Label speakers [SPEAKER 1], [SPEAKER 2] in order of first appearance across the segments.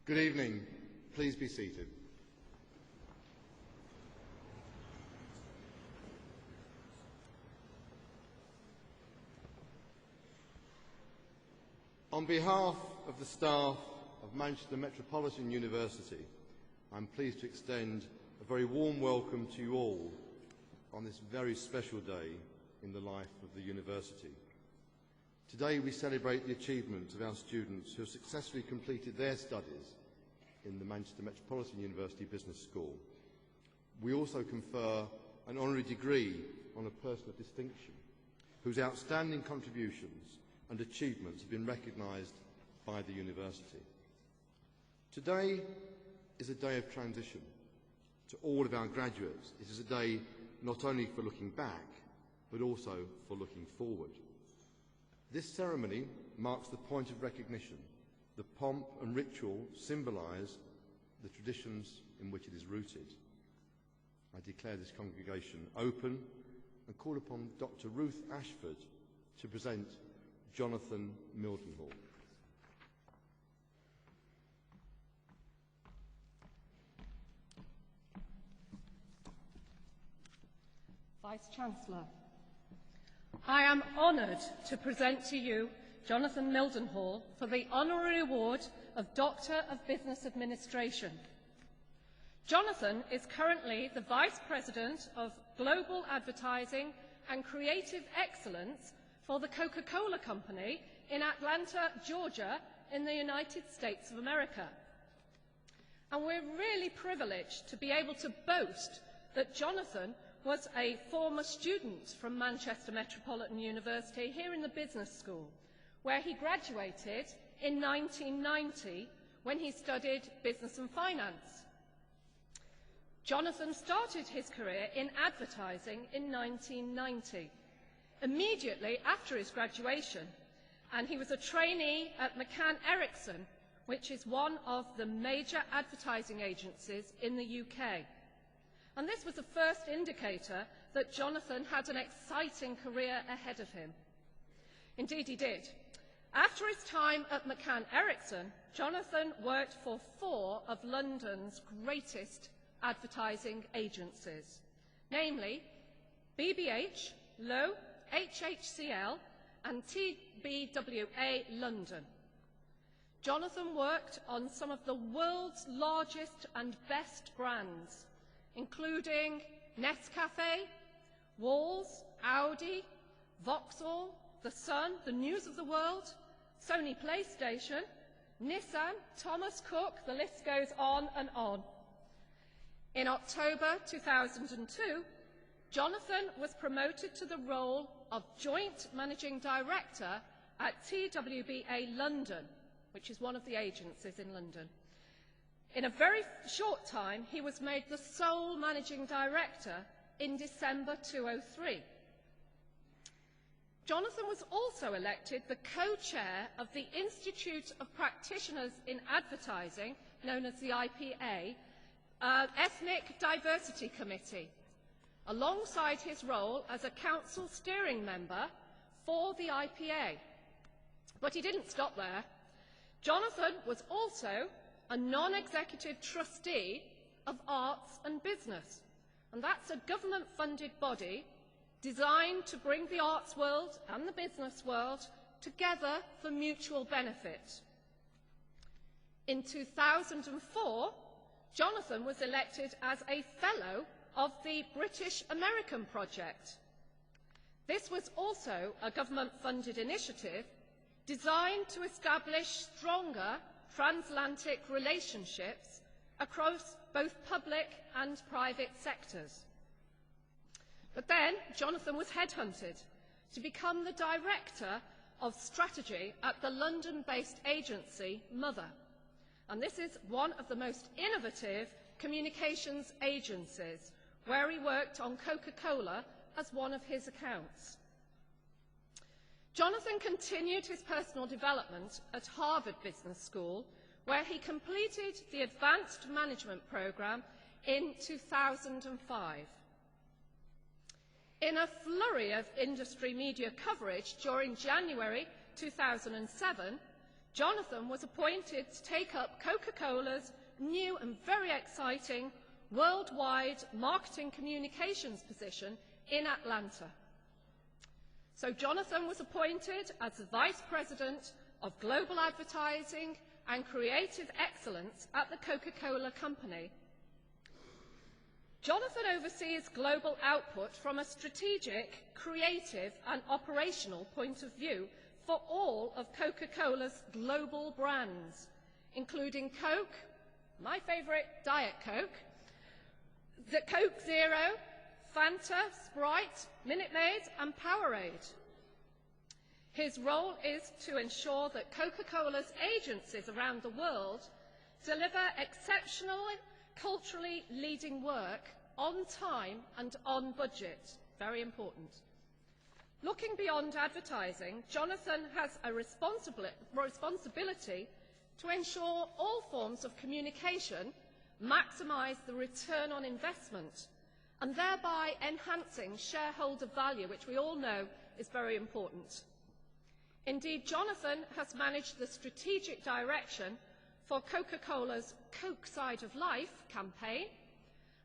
[SPEAKER 1] Good evening. Please be seated. On behalf of the staff of Manchester Metropolitan University, I'm pleased to extend a very warm welcome to you all on this very special day in the life of the university. Today we celebrate the achievements of our students who have successfully completed their studies in the Manchester Metropolitan University Business School. We also confer an honorary degree on a person of distinction whose outstanding contributions and achievements have been recognised by the university. Today is a day of transition to all of our graduates. It is a day not only for looking back, but also for looking forward. This ceremony marks the point of recognition. The pomp and ritual symbolise the traditions in which it is rooted. I declare this congregation open and call upon Dr. Ruth Ashford to present Jonathan Mildenhall.
[SPEAKER 2] Vice-Chancellor, I am honoured to present to you Jonathan Mildenhall for the Honorary Award of Doctor of Business Administration. Jonathan is currently the Vice President of Global Advertising and Creative Excellence for the Coca-Cola Company in Atlanta, Georgia, in the United States of America. And we're really privileged to be able to boast that Jonathan was a former student from Manchester Metropolitan University here in the Business School, where he graduated in 1990 when he studied Business and Finance. Jonathan started his career in advertising in 1990, immediately after his graduation, and he was a trainee at McCann Erickson, which is one of the major advertising agencies in the UK. And this was the first indicator that Jonathan had an exciting career ahead of him. Indeed, he did. After his time at McCann Erickson, Jonathan worked for 4 of London's greatest advertising agencies, namely BBH, Lowe, HHCL and TBWA London. Jonathan worked on some of the world's largest and best brands, including Nescafe, Walls, Audi, Vauxhall, The Sun, The News of the World, Sony PlayStation, Nissan, Thomas Cook, the list goes on and on. In October 2002, Jonathan was promoted to the role of Joint Managing Director at TWBA London, which is one of the agencies in London. In a very short time, he was made the sole Managing Director in December 2003. Jonathan was also elected the co-chair of the Institute of Practitioners in Advertising, known as the IPA, Ethnic Diversity Committee, alongside his role as a council steering member for the IPA. But he didn't stop there. Jonathan was also a non-executive trustee of Arts and Business, and that's a government-funded body designed to bring the arts world and the business world together for mutual benefit. In 2004, Jonathan was elected as a Fellow of the British American Project. This was also a government-funded initiative designed to establish stronger transatlantic relationships across both public and private sectors. But then Jonathan was headhunted to become the Director of Strategy at the London-based agency Mother. And this is one of the most innovative communications agencies, where he worked on Coca-Cola as one of his accounts. Jonathan continued his personal development at Harvard Business School, where he completed the Advanced Management Programme in 2005. In a flurry of industry media coverage during January 2007, Jonathan was appointed to take up Coca-Cola's new and very exciting worldwide marketing communications position in Atlanta. So Jonathan was appointed as the Vice President of Global Advertising and Creative Excellence at the Coca-Cola Company. Jonathan oversees global output from a strategic, creative and operational point of view for all of Coca-Cola's global brands, including Coke, my favourite, Diet Coke, the Coke Zero, Fanta, Sprite, Minute Maid and Powerade. His role is to ensure that Coca-Cola's agencies around the world deliver exceptional, culturally leading work on time and on budget. Very important. Looking beyond advertising, Jonathan has a responsibility to ensure all forms of communication maximise the return on investment and thereby enhancing shareholder value, which we all know is very important. Indeed, Jonathan has managed the strategic direction for Coca-Cola's Coke Side of Life campaign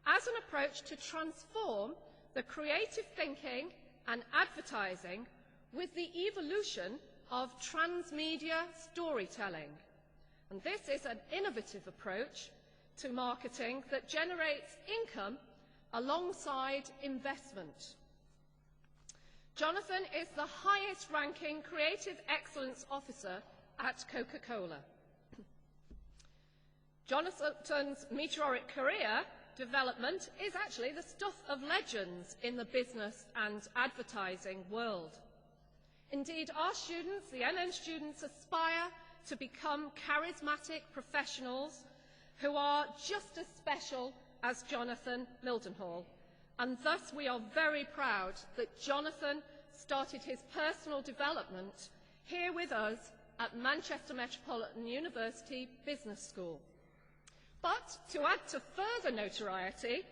[SPEAKER 2] as an approach to transform the creative thinking and advertising with the evolution of transmedia storytelling. And this is an innovative approach to marketing that generates income alongside investment. Jonathan is the highest-ranking Creative Excellence Officer at Coca-Cola. Jonathan's meteoric career development is actually the stuff of legends in the business and advertising world. Indeed, our students, the NN students, aspire to become charismatic professionals who are just as special as Jonathan Mildenhall. And thus we are very proud that Jonathan started his personal development here with us at Manchester Metropolitan University Business School. But to add to further notoriety,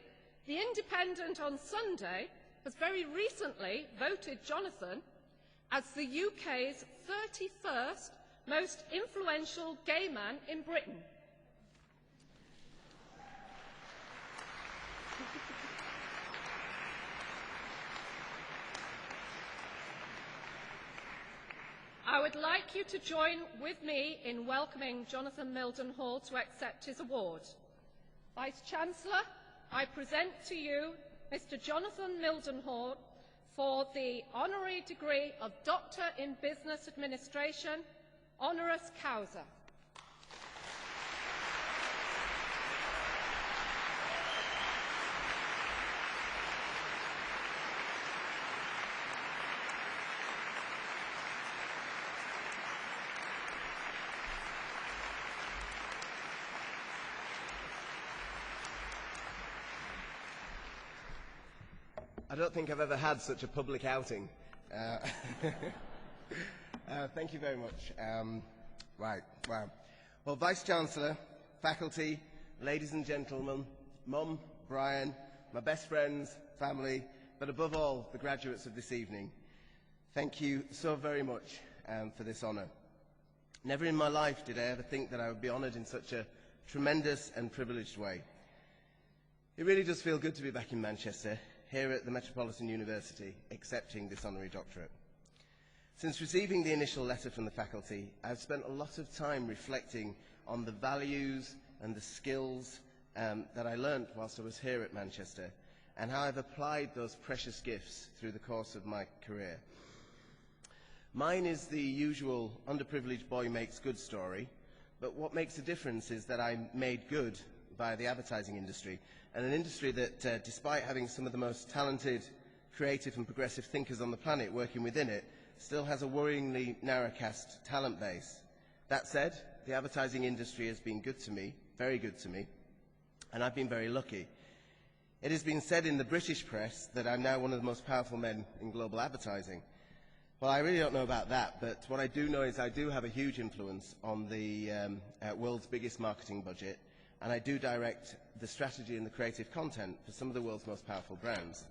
[SPEAKER 2] The Independent on Sunday has very recently voted Jonathan as the UK's 31st most influential gay man in Britain. I would like you to join with me in welcoming Jonathan Mildenhall to accept his award. Vice-Chancellor, I present to you Mr. Jonathan Mildenhall for the honorary degree of Doctor in Business Administration, honoris causa.
[SPEAKER 3] I don't think I've ever had such a public outing. Thank you very much. Right, wow. Well, Vice-Chancellor, faculty, ladies and gentlemen, Mum, Brian, my best friends, family, but above all, the graduates of this evening, thank you so very much for this honour. Never in my life did I ever think that I would be honoured in such a tremendous and privileged way. It really does feel good to be back in Manchester, here at the Metropolitan University, accepting this honorary doctorate. Since receiving the initial letter from the faculty, I've spent a lot of time reflecting on the values and the skills that I learnt whilst I was here at Manchester, and how I've applied those precious gifts through the course of my career. Mine is the usual underprivileged boy makes good story, but what makes a difference is that I'm made good by the advertising industry, and an industry that, despite having some of the most talented, creative and progressive thinkers on the planet working within it, still has a worryingly narrow-cast talent base. That said, the advertising industry has been good to me, very good to me, and I've been very lucky. It has been said in the British press that I'm now one of the most powerful men in global advertising. Well, I really don't know about that, but what I do know is I do have a huge influence on the world's biggest marketing budget, and I do direct the strategy and the creative content for some of the world's most powerful brands.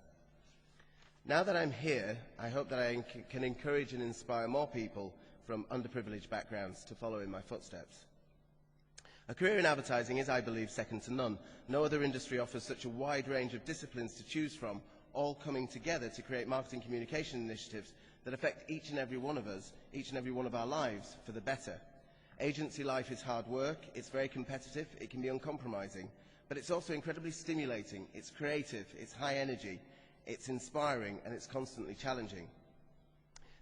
[SPEAKER 3] Now that I'm here, I hope that I can encourage and inspire more people from underprivileged backgrounds to follow in my footsteps. A career in advertising is, I believe, second to none. No other industry offers such a wide range of disciplines to choose from, all coming together to create marketing communication initiatives that affect each and every one of us, each and every one of our lives, for the better. Agency life is hard work, it's very competitive, it can be uncompromising, but it's also incredibly stimulating, it's creative, it's high energy, it's inspiring, and it's constantly challenging.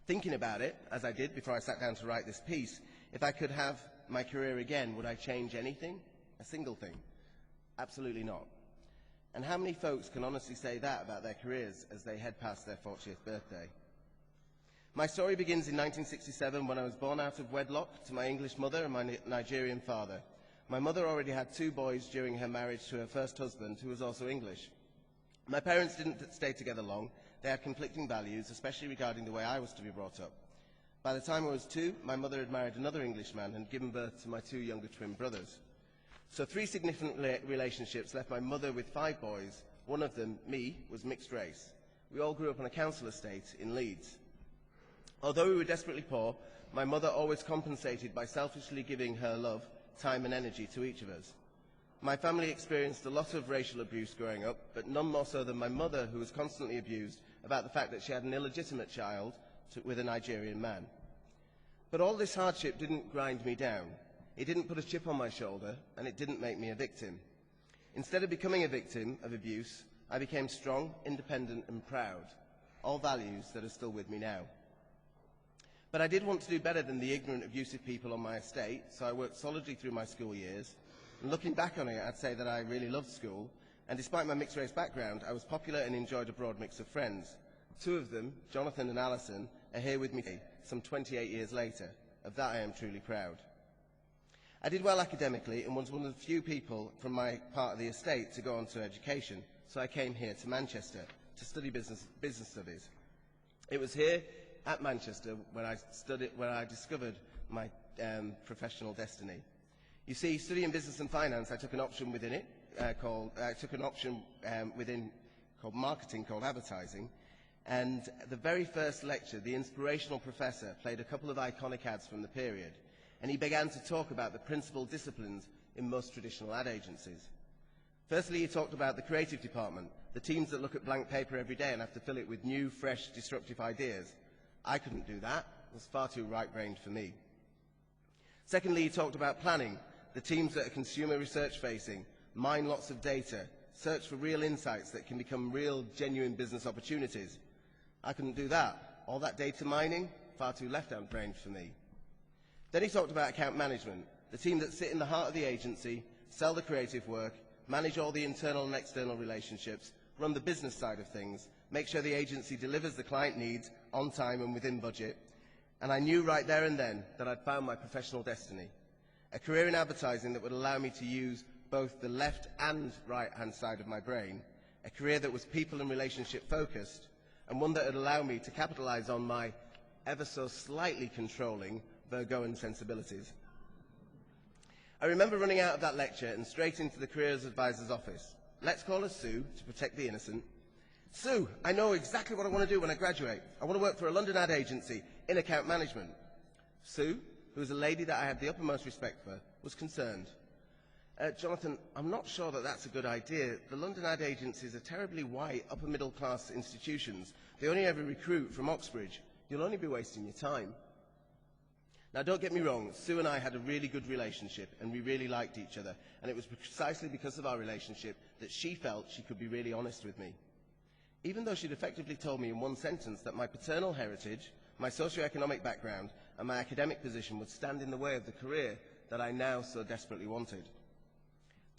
[SPEAKER 3] Thinking about it, as I did before I sat down to write this piece, if I could have my career again, would I change anything? A single thing? Absolutely not. And how many folks can honestly say that about their careers as they head past their 40th birthday? My story begins in 1967 when I was born out of wedlock to my English mother and my Nigerian father. My mother already had 2 boys during her marriage to her first husband, who was also English. My parents didn't stay together long. They had conflicting values, especially regarding the way I was to be brought up. By the time I was 2, my mother had married another Englishman and given birth to my 2 younger twin brothers. So 3 significant relationships left my mother with 5 boys. One of them, me, was mixed race. We all grew up on a council estate in Leeds. Although we were desperately poor, my mother always compensated by selfishly giving her love, time and energy to each of us. My family experienced a lot of racial abuse growing up, but none more so than my mother, who was constantly abused about the fact that she had an illegitimate child with a Nigerian man. But all this hardship didn't grind me down. It didn't put a chip on my shoulder, and it didn't make me a victim. Instead of becoming a victim of abuse, I became strong, independent and proud, all values that are still with me now. But I did want to do better than the ignorant, abusive people on my estate, so I worked solidly through my school years. And looking back on it, I'd say that I really loved school, and despite my mixed-race background, I was popular and enjoyed a broad mix of friends. 2 of them, Jonathan and Alison, are here with me today, some 28 years later. Of that I am truly proud. I did well academically and was one of the few people from my part of the estate to go on to education, so I came here to Manchester to study business studies. It was here at Manchester when I discovered my professional destiny. You see, studying business and finance, I took an option within called marketing, called advertising. And the very first lecture, the inspirational professor played a couple of iconic ads from the period, and he began to talk about the principal disciplines in most traditional ad agencies. Firstly, he talked about the creative department, the teams that look at blank paper every day and have to fill it with new, fresh, disruptive ideas. I couldn't do that. It was far too right-brained for me. Secondly, he talked about planning, the teams that are consumer research-facing, mine lots of data, search for real insights that can become real, genuine business opportunities. I couldn't do that. All that data mining, far too left-hand brained for me. Then he talked about account management, the team that sit in the heart of the agency, sell the creative work, manage all the internal and external relationships, run the business side of things, make sure the agency delivers the client needs on time and within budget. And I knew right there and then that I'd found my professional destiny, a career in advertising that would allow me to use both the left and right-hand side of my brain, a career that was people and relationship focused, and one that would allow me to capitalize on my ever so slightly controlling Virgoan sensibilities. I remember running out of that lecture and straight into the careers advisor's office. Let's call her Sue to protect the innocent. Sue, I know exactly what I want to do when I graduate. I want to work for a London ad agency in account management. Sue, who was a lady that I had the uppermost respect for, was concerned. Jonathan, I'm not sure that that's a good idea. The London ad agencies are terribly white, upper-middle-class institutions. They only ever recruit from Oxbridge. You'll only be wasting your time. Now, don't get me wrong. Sue and I had a really good relationship, and we really liked each other. And it was precisely because of our relationship that she felt she could be really honest with me. Even though she'd effectively told me in one sentence that my paternal heritage, my socioeconomic background, and my academic position would stand in the way of the career that I now so desperately wanted.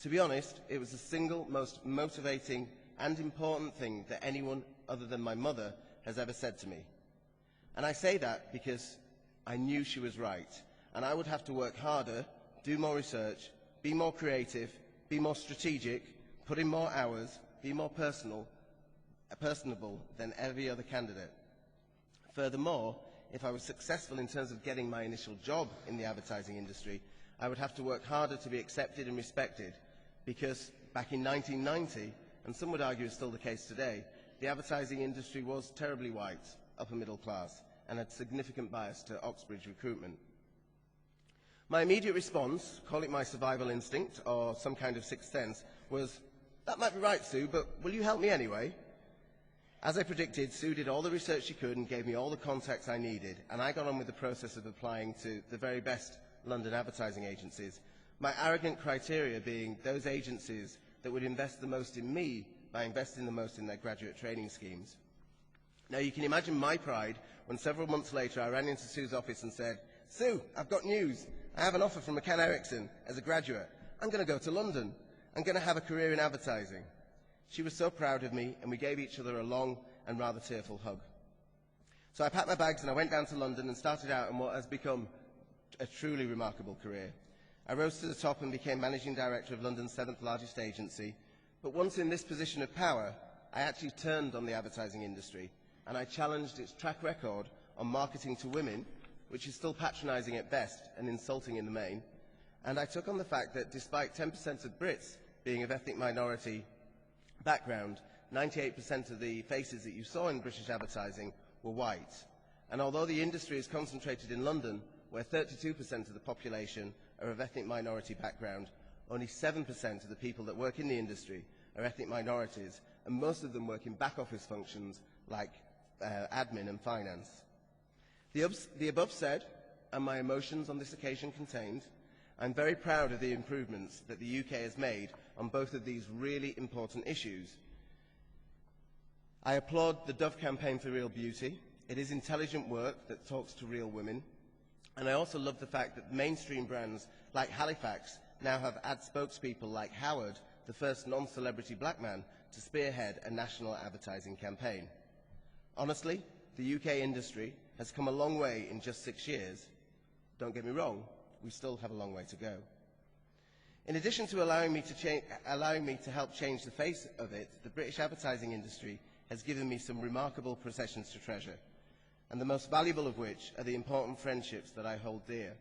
[SPEAKER 3] To be honest, it was the single most motivating and important thing that anyone other than my mother has ever said to me. And I say that because I knew she was right, and I would have to work harder, do more research, be more creative, be more strategic, put in more hours, be more personable than every other candidate. Furthermore, if I was successful in terms of getting my initial job in the advertising industry, I would have to work harder to be accepted and respected, because back in 1990, and some would argue is still the case today, the advertising industry was terribly white, upper middle class, and had significant bias to Oxbridge recruitment. My immediate response, call it my survival instinct or some kind of sixth sense, was, "That might be right, Sue, but will you help me anyway?" As I predicted, Sue did all the research she could and gave me all the contacts I needed, and I got on with the process of applying to the very best London advertising agencies, my arrogant criteria being those agencies that would invest the most in me by investing the most in their graduate training schemes. Now, you can imagine my pride when several months later I ran into Sue's office and said, "Sue, I've got news. I have an offer from McCann Erickson as a graduate. I'm going to go to London. I'm going to have a career in advertising." She was so proud of me, and we gave each other a long and rather tearful hug. So I packed my bags and I went down to London and started out in what has become a truly remarkable career. I rose to the top and became managing director of London's 7th largest agency, but once in this position of power, I actually turned on the advertising industry, and I challenged its track record on marketing to women, which is still patronising at best and insulting in the main, and I took on the fact that despite 10% of Brits being of ethnic minority background, 98% of the faces that you saw in British advertising were white. And although the industry is concentrated in London, where 32% of the population are of ethnic minority background, only 7% of the people that work in the industry are ethnic minorities, and most of them work in back office functions like admin and finance. The above said, and my emotions on this occasion contained, I'm very proud of the improvements that the UK has made on both of these really important issues. I applaud the Dove campaign for real beauty. It is intelligent work that talks to real women. And I also love the fact that mainstream brands like Halifax now have ad spokespeople like Howard, the first non-celebrity black man to spearhead a national advertising campaign. Honestly, the UK industry has come a long way in just 6 years. Don't get me wrong, we still have a long way to go. In addition to allowing me to help change the face of it, the British advertising industry has given me some remarkable possessions to treasure, and the most valuable of which are the important friendships that I hold dear.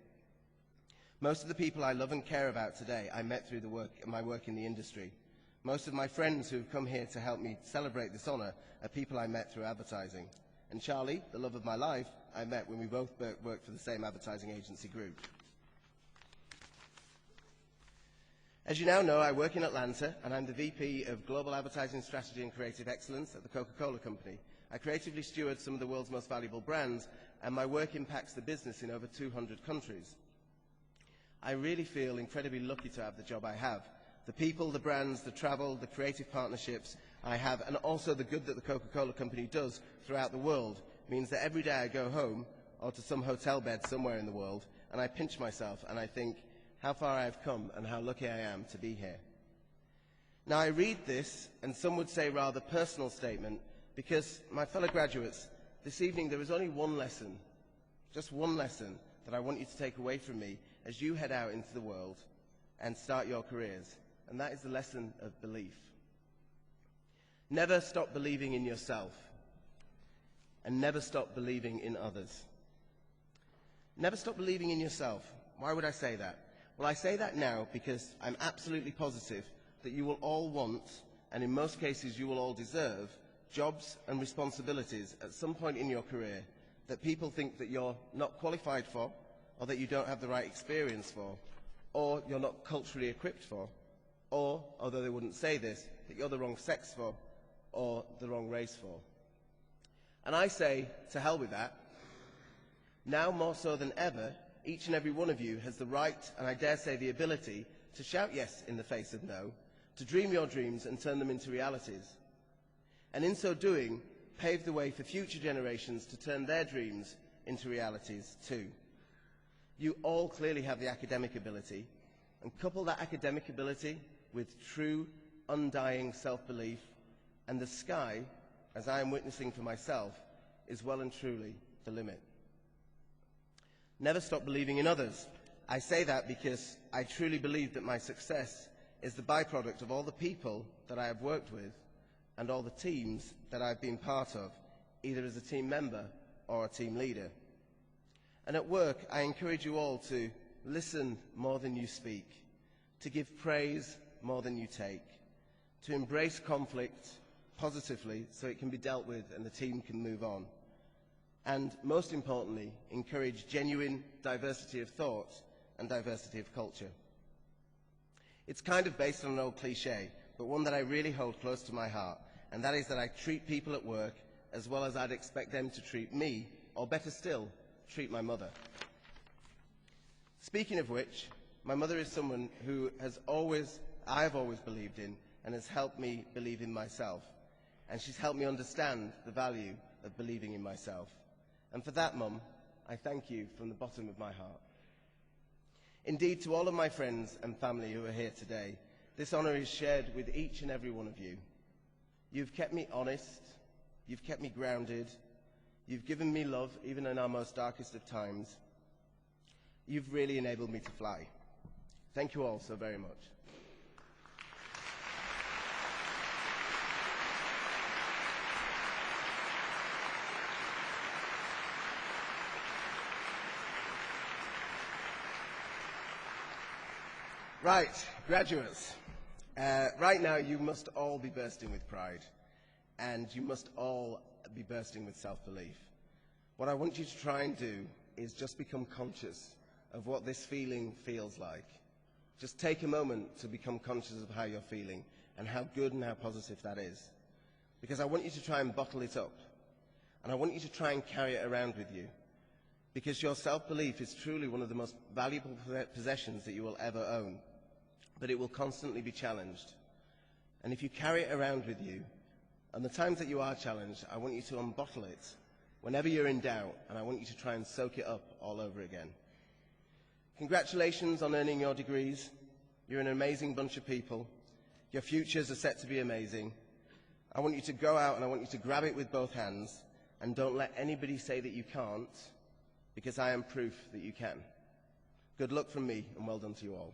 [SPEAKER 3] Most of the people I love and care about today I met through my work in the industry. Most of my friends who have come here to help me celebrate this honour are people I met through advertising. And Charlie, the love of my life, I met when we both worked for the same advertising agency group. As you now know, I work in Atlanta, and I'm the VP of Global Advertising Strategy and Creative Excellence at the Coca-Cola Company. I creatively steward some of the world's most valuable brands, and my work impacts the business in over 200 countries. I really feel incredibly lucky to have the job I have. The people, the brands, the travel, the creative partnerships I have, and also the good that the Coca-Cola Company does throughout the world, means that every day I go home, or to some hotel bed somewhere in the world, and I pinch myself and I think how far I've come and how lucky I am to be here. Now, I read this, and some would say rather personal statement, because, my fellow graduates, this evening there is only one lesson, just one lesson, that I want you to take away from me as you head out into the world and start your careers, and that is the lesson of belief. Never stop believing in yourself, and never stop believing in others. Never stop believing in yourself. Why would I say that? Well, I say that now because I'm absolutely positive that you will all want, and in most cases you will all deserve, jobs and responsibilities at some point in your career that people think that you're not qualified for, or that you don't have the right experience for, or you're not culturally equipped for, or, although they wouldn't say this, that you're the wrong sex for, or the wrong race for. And I say, to hell with that. Now more so than ever, each and every one of you has the right, and I dare say the ability, to shout yes in the face of no, to dream your dreams and turn them into realities. And in so doing, pave the way for future generations to turn their dreams into realities too. You all clearly have the academic ability, and couple that academic ability with true, undying self-belief, and the sky, as I am witnessing for myself, is well and truly the limit. Never stop believing in others. I say that because I truly believe that my success is the byproduct of all the people that I have worked with and all the teams that I've been part of, either as a team member or a team leader. And at work, I encourage you all to listen more than you speak, to give praise more than you take, to embrace conflict positively so it can be dealt with and the team can move on, and, most importantly, encourage genuine diversity of thought and diversity of culture. It's kind of based on an old cliche, but one that I really hold close to my heart, and that is that I treat people at work as well as I'd expect them to treat me, or better still, treat my mother. Speaking of which, my mother is someone who I've always believed in and has helped me believe in myself, and she's helped me understand the value of believing in myself. And for that, Mum, I thank you from the bottom of my heart. Indeed, to all of my friends and family who are here today, this honour is shared with each and every one of you. You've kept me honest, you've kept me grounded, you've given me love even in our most darkest of times. You've really enabled me to fly. Thank you all so very much. Right, graduates. Right now you must all be bursting with pride, and you must all be bursting with self-belief. What I want you to try and do is just become conscious of what this feeling feels like. Just take a moment to become conscious of how you're feeling and how good and how positive that is. Because I want you to try and bottle it up, and I want you to try and carry it around with you. Because your self-belief is truly one of the most valuable possessions that you will ever own. But it will constantly be challenged. And if you carry it around with you, and the times that you are challenged, I want you to unbottle it whenever you're in doubt, and I want you to try and soak it up all over again. Congratulations on earning your degrees. You're an amazing bunch of people. Your futures are set to be amazing. I want you to go out and I want you to grab it with both hands, and don't let anybody say that you can't, because I am proof that you can. Good luck from me, and well done to you all.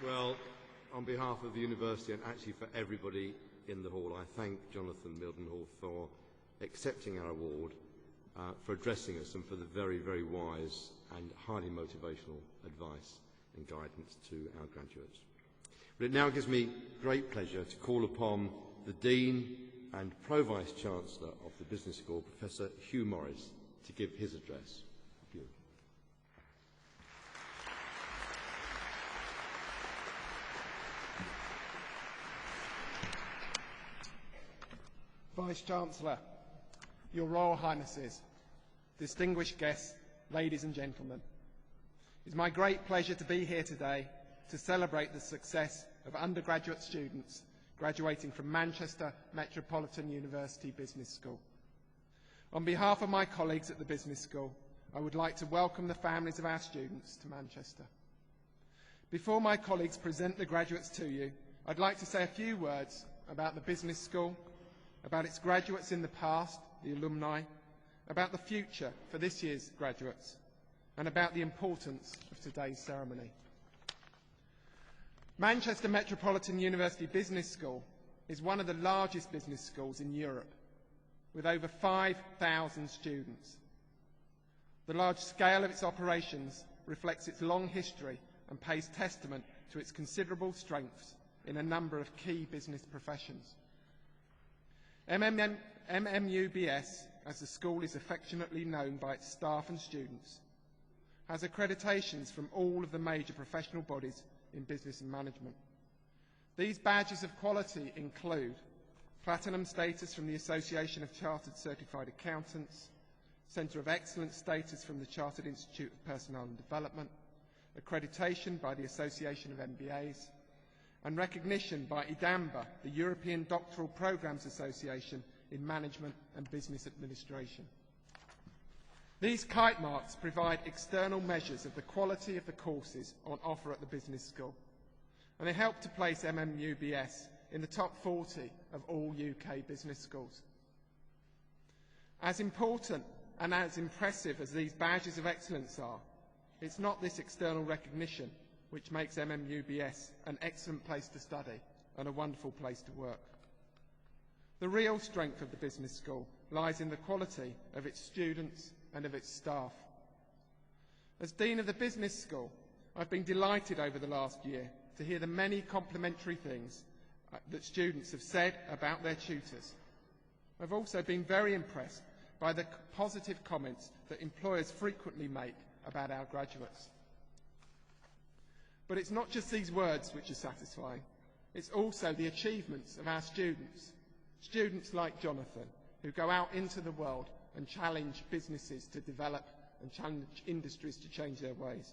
[SPEAKER 1] Well, on behalf of the University and actually for everybody in the hall, I thank Jonathan Mildenhall for accepting our award, for addressing us and for the very, very wise and highly motivational advice and guidance to our graduates. But it now gives me great pleasure to call upon the Dean and Pro-Vice Chancellor of the Business School, Professor Hugh Morris, to give his address. Hugh.
[SPEAKER 4] Vice-Chancellor, Your Royal Highnesses, distinguished guests, ladies and gentlemen, it's my great pleasure to be here today to celebrate the success of undergraduate students graduating from Manchester Metropolitan University Business School. On behalf of my colleagues at the Business School, I would like to welcome the families of our students to Manchester. Before my colleagues present the graduates to you, I'd like to say a few words about the Business School, about its graduates in the past, the alumni, about the future for this year's graduates, and about the importance of today's ceremony. Manchester Metropolitan University Business School is one of the largest business schools in Europe, with over 5,000 students. The large scale of its operations reflects its long history and pays testament to its considerable strengths in a number of key business professions. MMUBS, as the school is affectionately known by its staff and students, has accreditations from all of the major professional bodies in business and management. These badges of quality include Platinum status from the Association of Chartered Certified Accountants, Centre of Excellence status from the Chartered Institute of Personnel and Development, accreditation by the Association of MBAs, and recognition by IDAMBA, the European Doctoral Programmes Association in Management and Business Administration. These kite marks provide external measures of the quality of the courses on offer at the Business School, and they help to place MMUBS in the top 40 of all UK business schools. As important and as impressive as these badges of excellence are, it's not this external recognition which makes MMUBS an excellent place to study and a wonderful place to work. The real strength of the business school lies in the quality of its students and of its staff. As Dean of the Business School, I've been delighted over the last year to hear the many complimentary things that students have said about their tutors. I've also been very impressed by the positive comments that employers frequently make about our graduates. But it's not just these words which are satisfying, it's also the achievements of our students. Students like Jonathan, who go out into the world and challenge businesses to develop and challenge industries to change their ways.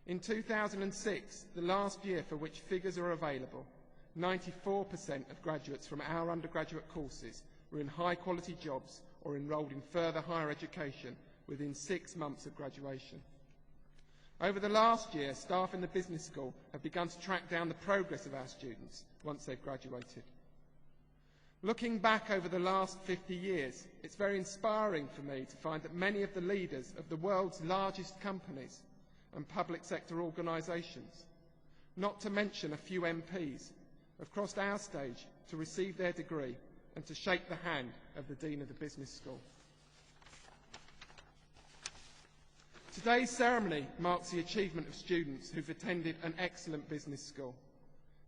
[SPEAKER 4] In 2006, the last year for which figures are available, 94% of graduates from our undergraduate courses were in high-quality jobs or enrolled in further higher education within 6 months of graduation. Over the last year, staff in the business school have begun to track down the progress of our students once they've graduated. Looking back over the last 50 years, it's very inspiring for me to find that many of the leaders of the world's largest companies and public sector organisations, not to mention a few MPs, have crossed our stage to receive their degree and to shake the hand of the Dean of the Business School. Today's ceremony marks the achievement of students who've attended an excellent business school.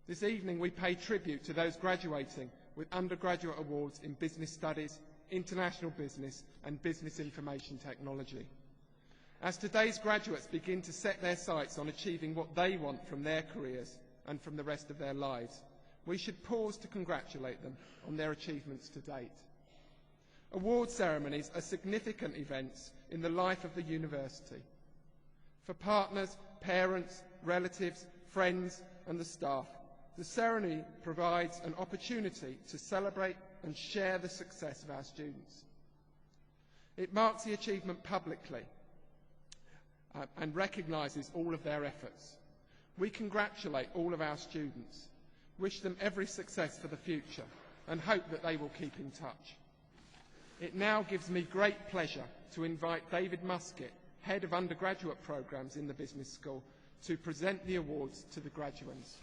[SPEAKER 4] This evening we pay tribute to those graduating with undergraduate awards in business studies, international business and business information technology. As today's graduates begin to set their sights on achieving what they want from their careers and from the rest of their lives, we should pause to congratulate them on their achievements to date. Award ceremonies are significant events in the life of the university. For partners, parents, relatives, friends and the staff, the ceremony provides an opportunity to celebrate and share the success of our students. It marks the achievement publicly and recognises all of their efforts. We congratulate all of our students, wish them every success for the future and hope that they will keep in touch. It now gives me great pleasure to invite David Musket, Head of Undergraduate Programmes in the Business School, to present the awards to the graduates.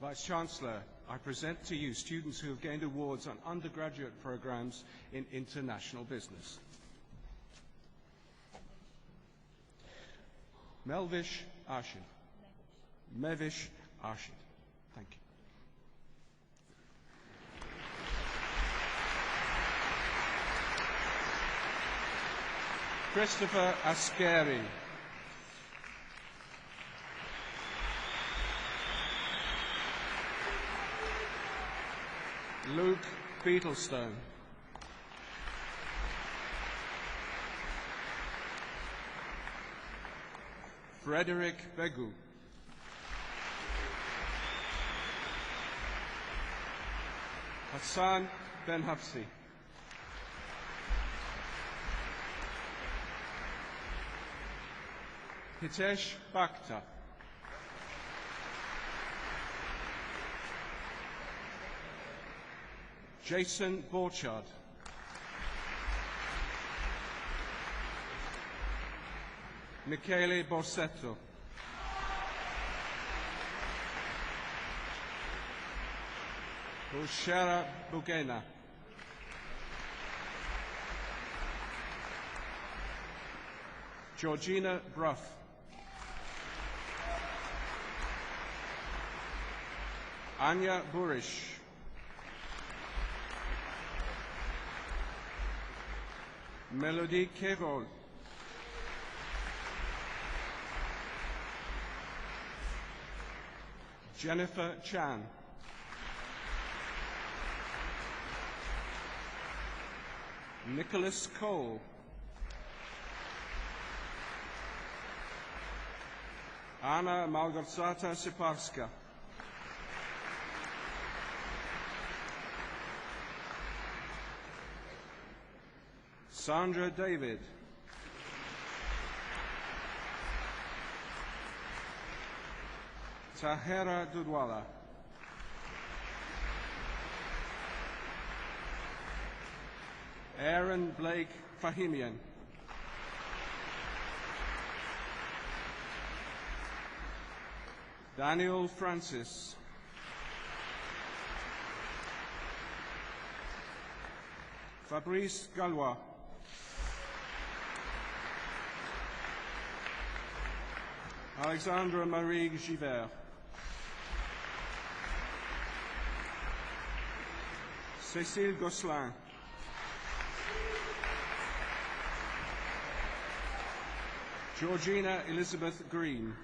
[SPEAKER 5] Vice-Chancellor, I present to you students who have gained awards on undergraduate programmes in international business. Mevish Arshid. Thank you. Christopher Ascari. Luke Beetlestone. Frederick Begu. Hassan Ben Hafsi. Hitesh Bakhta. Jason Borchard. Michele Borsetto. Bushara Bugena. Georgina Bruff. Anya Burish. Melody Kerol. Jennifer Chan. Nicholas Cole. Anna Malgorzata Siparska. Sandra David. Tahera Dudwala. Aaron Blake Fahimian. Daniel Francis. Fabrice Galois. Alexandra Marie Givert. Cécile Gosselin. Georgina Elizabeth Green.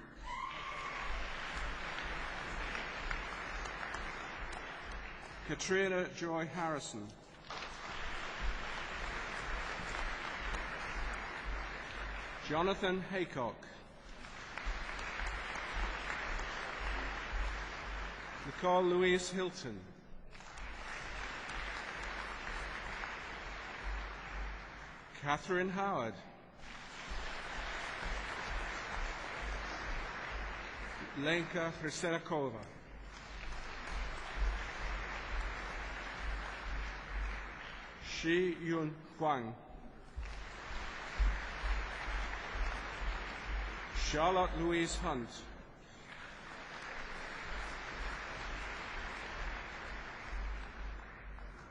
[SPEAKER 5] Katrina Joy Harrison. Jonathan Haycock. Nicole Louise Hilton. Catherine Howard. Lenka Hryselakova. Shi Yun Huang. Charlotte Louise Hunt.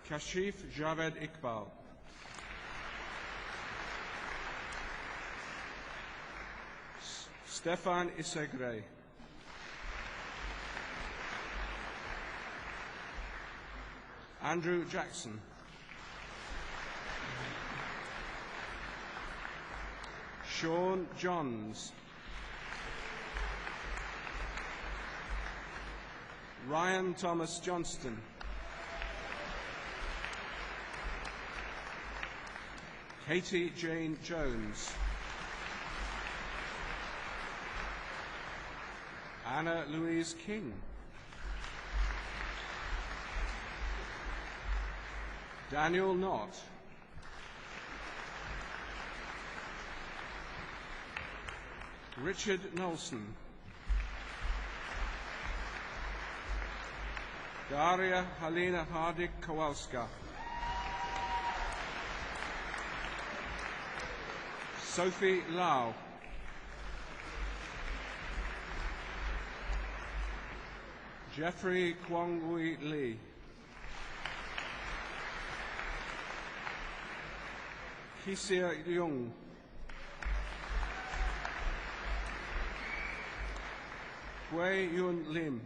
[SPEAKER 5] Kashif Javed Iqbal. Stefan Isegre. Andrew Jackson. Sean Johns. Ryan Thomas Johnston. Katie Jane Jones. Anna Louise King. Daniel Knott. Richard Nelson. Daria Halina Hardik Kowalska. Sophie Lau. Jeffrey Kwong-Wee Lee. Kisia Leung. Hui Yun Lim.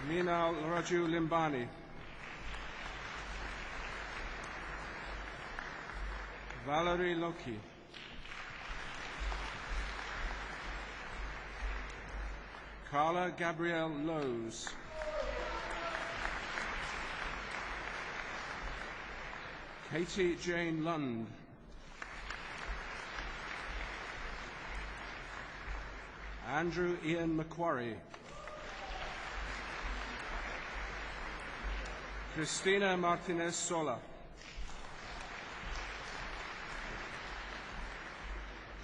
[SPEAKER 5] Minal Raju Limbani. Valerie Loki. Carla Gabrielle Lowe's. Katie Jane Lund. Andrew Ian Macquarie. Cristina Martinez Sola.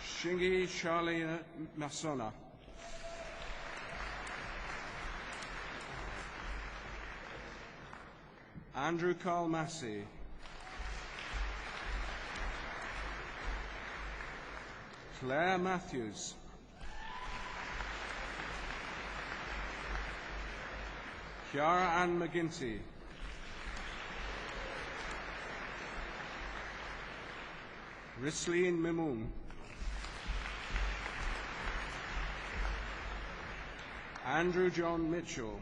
[SPEAKER 5] Shingi Charlene Masona. Andrew Carl Massey. Claire Matthews. Chiara Ann McGinty. Risleen Mimoun. Andrew John Mitchell.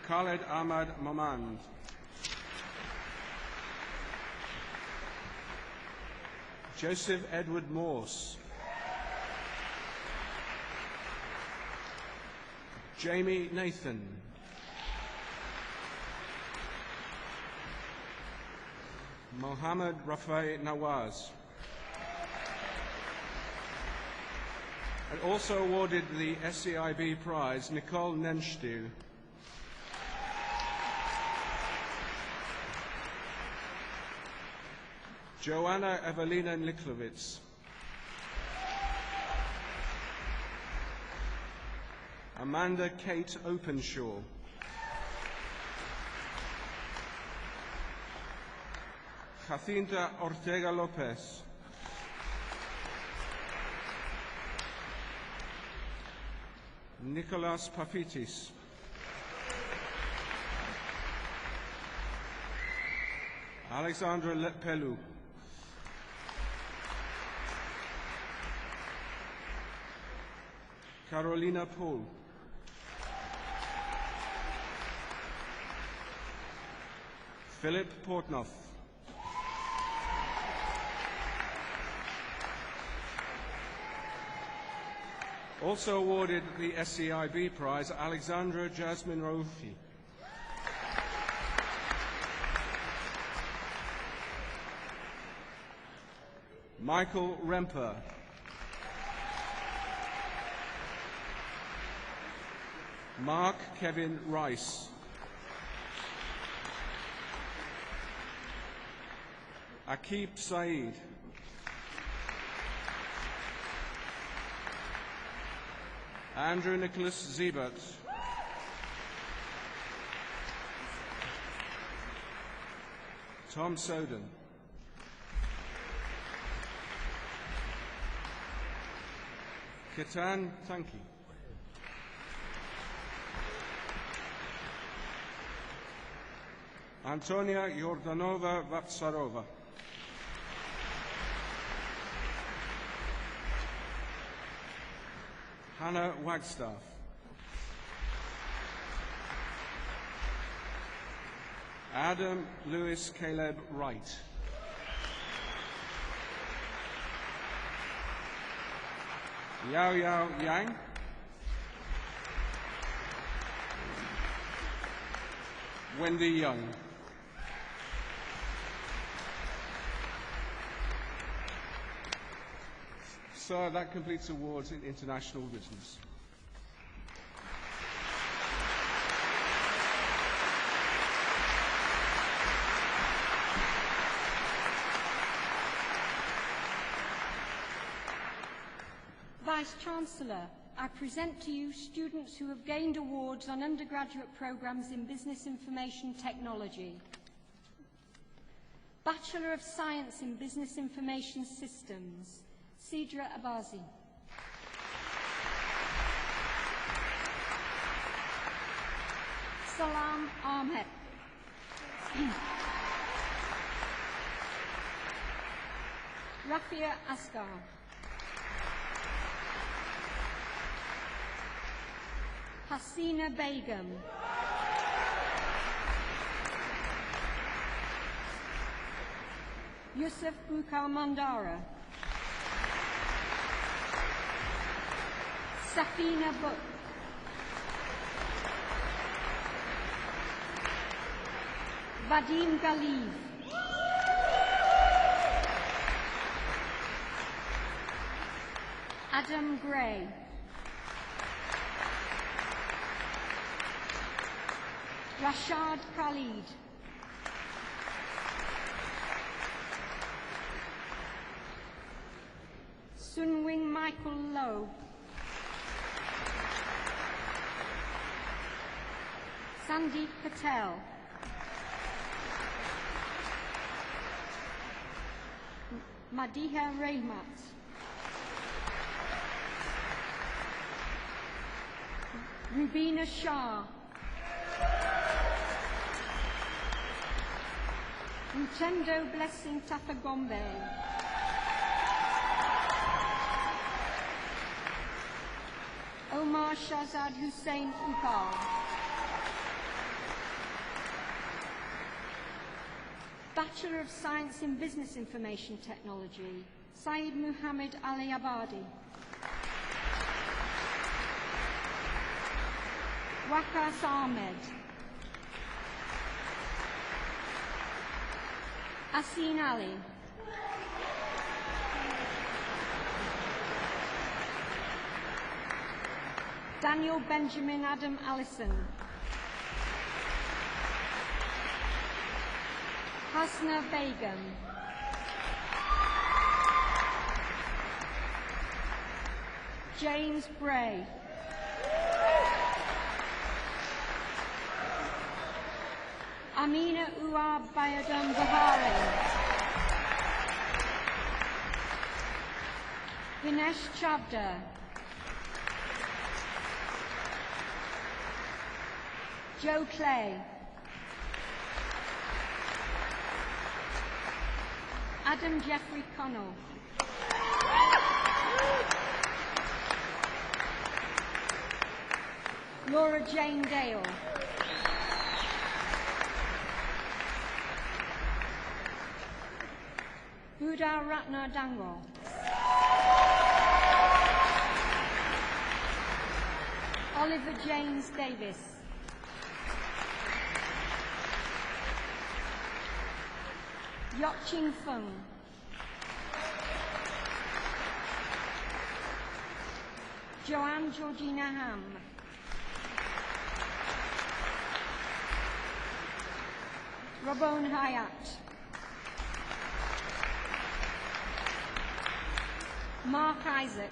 [SPEAKER 5] Khaled Ahmad Mamand. Joseph Edward Morse. Jamie Nathan. Mohammed Rafai Nawaz. And also awarded the SCIB prize, Nicole Nenstiel. Joanna Evelina Niklovitz. Amanda Kate Openshaw. Jacinta Ortega Lopez. Nicolas Papitis. Alexandra Lepelou. Carolina Paul. Philip Portnoff. Also awarded the SCIB Prize, Alexandra Jasmine Rofi. Michael Remper. Mark Kevin Rice. Akib Saeed. Andrew Nicholas Ziebert. Tom Soden. Ketan Tanki. Antonia Yordanova Vatsarova. Hannah Wagstaff. Adam Lewis Caleb Wright. Yao Yao Yang. Wendy Young. So that completes awards in international business.
[SPEAKER 6] Vice-Chancellor, I present to you students who have gained awards on undergraduate programmes in Business Information Technology. Bachelor of Science in Business Information Systems, Sidra Abazi. Salam Ahmed. Rafia Asghar. Hasina Begum. Yusuf Bukar Mandara. Safina Butt. Vadim Galiv. Adam Gray. Rashad Khalid. Sunwing Michael Lowe. Sandeep Patel. Madiha Rehmat. Rubina Shah. Mutendo Blessing Tafagombe. Omar Shahzad Hussein Upal. Bachelor of Science in Business Information Technology, Syed Muhammad Ali Abadi. Waqas Ahmed. Asin Ali. Daniel Benjamin Adam Allison. Hasna Begum. James Bray. Amina Uar Bayadam Bahari. Vinesh Chabda. Joe Clay. Adam Jeffrey Connell. Laura Jane Dale. Buda Ratna Dangwal. Oliver James Davis. Yok Ching Fung. Joanne Georgina Ham. Rabon Hayat. Mark Isaac.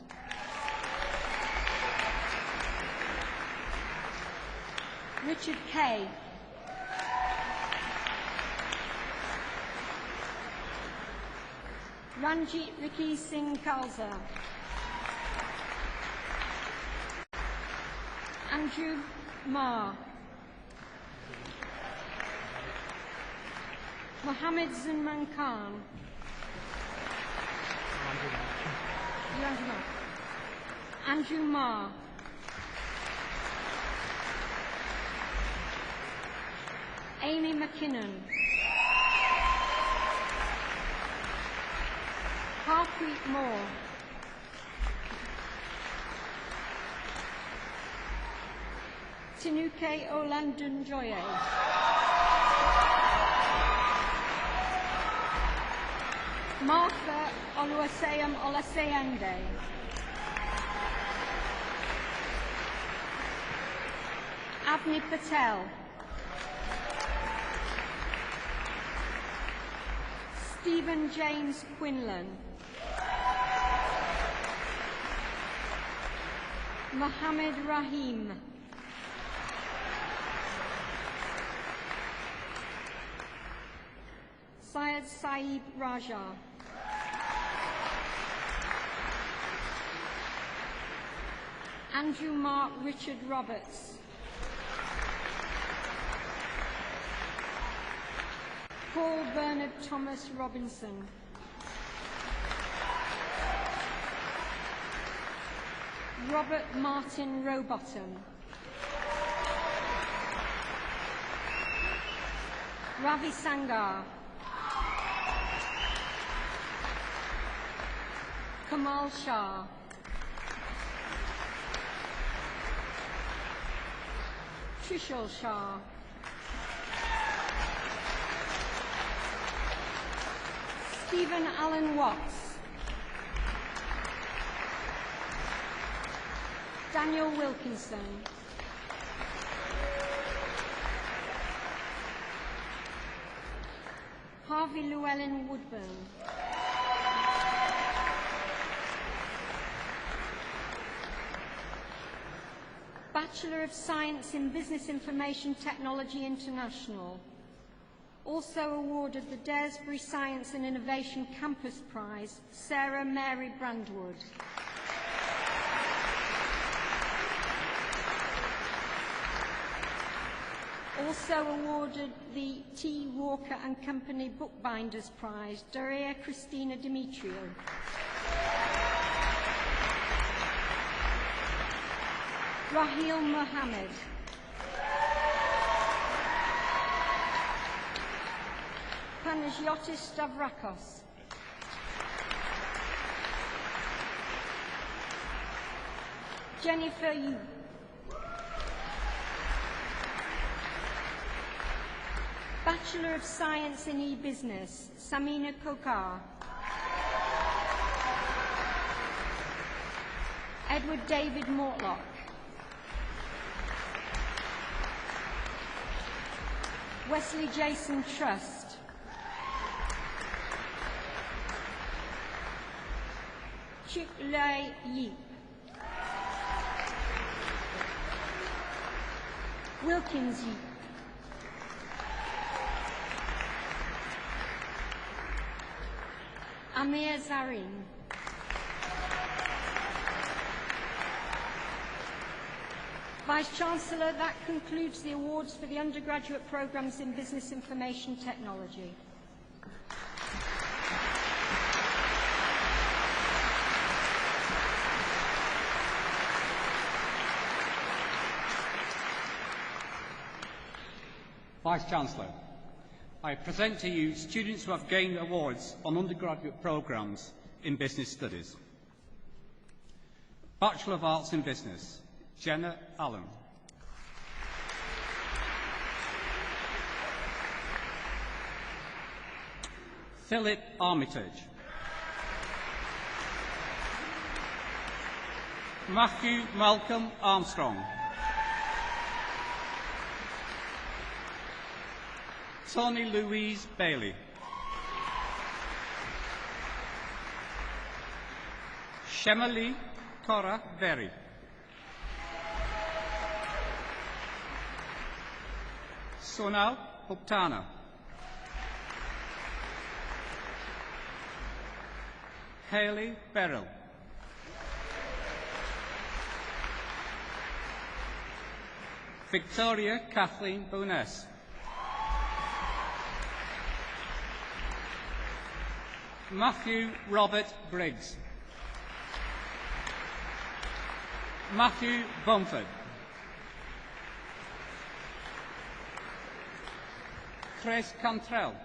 [SPEAKER 6] Richard Kay. Ranjit Ricky Singh Kalsa. Andrew Ma. Mohammed Zinman Khan. Andrew Ma. Amy McKinnon. Harpreet Moore. Tinuke Olandunjoye. Martha Oluwaseum Olaseyande. Avni Patel. Stephen James Quinlan. Mohammed Rahim. Syed Saeed Raja. Andrew Mark Richard Roberts. Paul Bernard Thomas Robinson. Robert Martin Rowbottom. Ravi Sangar. Kamal Shah. Trishul Shah. Stephen Allen Watts. Daniel Wilkinson. Harvey Llewellyn Woodburn. Bachelor of Science in Business Information Technology International. Also awarded the Daresbury Science and Innovation Campus Prize, Sarah Mary Brandwood. Also awarded the T. Walker and Company Bookbinders Prize, Daria Christina Demetrio. Rahil Mohammed. Panagiotis Stavrakos. Jennifer Yu. Bachelor of Science in E-Business, Samina Kokar. Edward David Mortlock. Wesley Jason Trust. Chuk Lai Yip. Wilkins. Amir Zarin. Vice-Chancellor, that concludes the awards for the undergraduate programmes in Business Information Technology.
[SPEAKER 7] Vice-Chancellor, I present to you students who have gained awards on undergraduate programmes in Business Studies. Bachelor of Arts in Business, Jenna Allen. Philip Armitage. Matthew Malcolm Armstrong. Tony Louise Bailey. Shemali Cora Berry. Sonal Uptana. Hayley Beryl. Victoria Kathleen Bowness. Matthew Robert Briggs. Matthew Bumford. Chris Cantrell.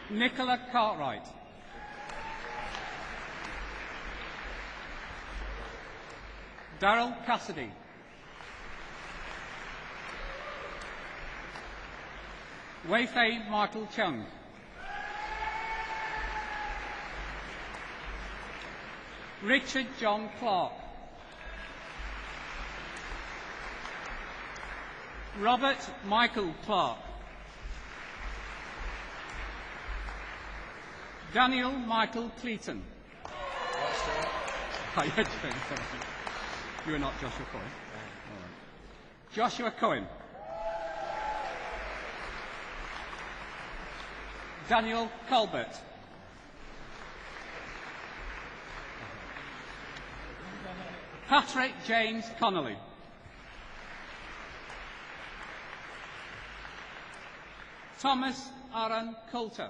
[SPEAKER 7] Nicola Cartwright. Darryl Cassidy. Wei-Fei Michael Chung. Richard John Clark. Robert Michael Clark. Daniel Michael Cleaton. You are not Joshua Cohen. All right. Joshua Cohen. Daniel Colbert. Patrick James Connolly. Thomas Aaron Coulter.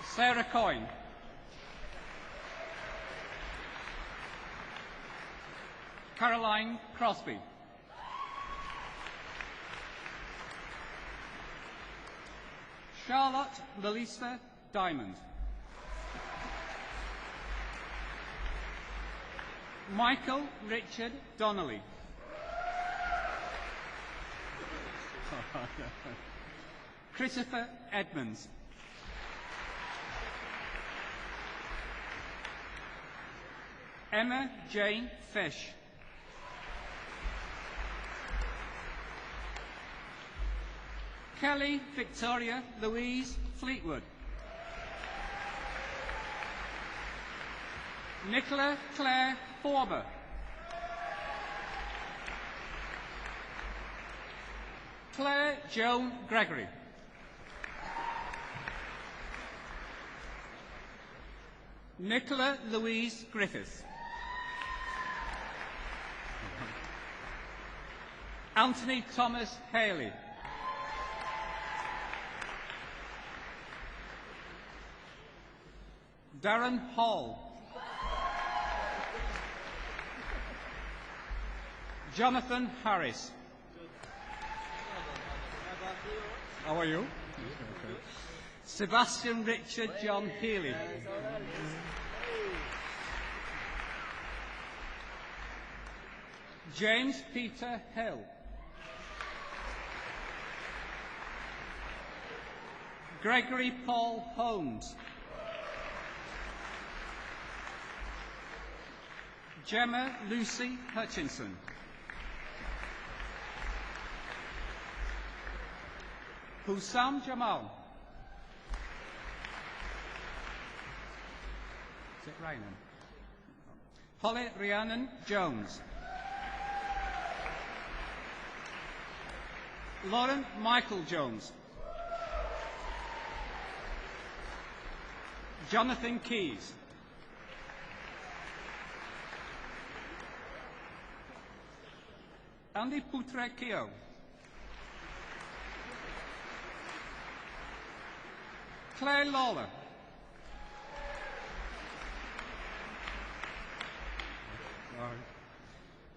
[SPEAKER 7] Sarah Coyne. Caroline Crosby. Charlotte Melissa Diamond. Michael Richard Donnelly. Christopher Edmonds. Emma Jane Fish. Kelly Victoria Louise Fleetwood. Nicola Claire Forber. Claire Joan Gregory. Nicola Louise Griffith. Anthony Thomas Haley. Darren Hall. Jonathan Harris. How are you? Okay. Sebastian Richard John Healy. James Peter Hill. Gregory Paul Holmes. Gemma Lucy Hutchinson. Hussam Jamal. Is it Rhiannon? Holly Rhiannon Jones. Lauren Michael Jones. Jonathan Keys. Andy Putre Keo. Claire Lawler.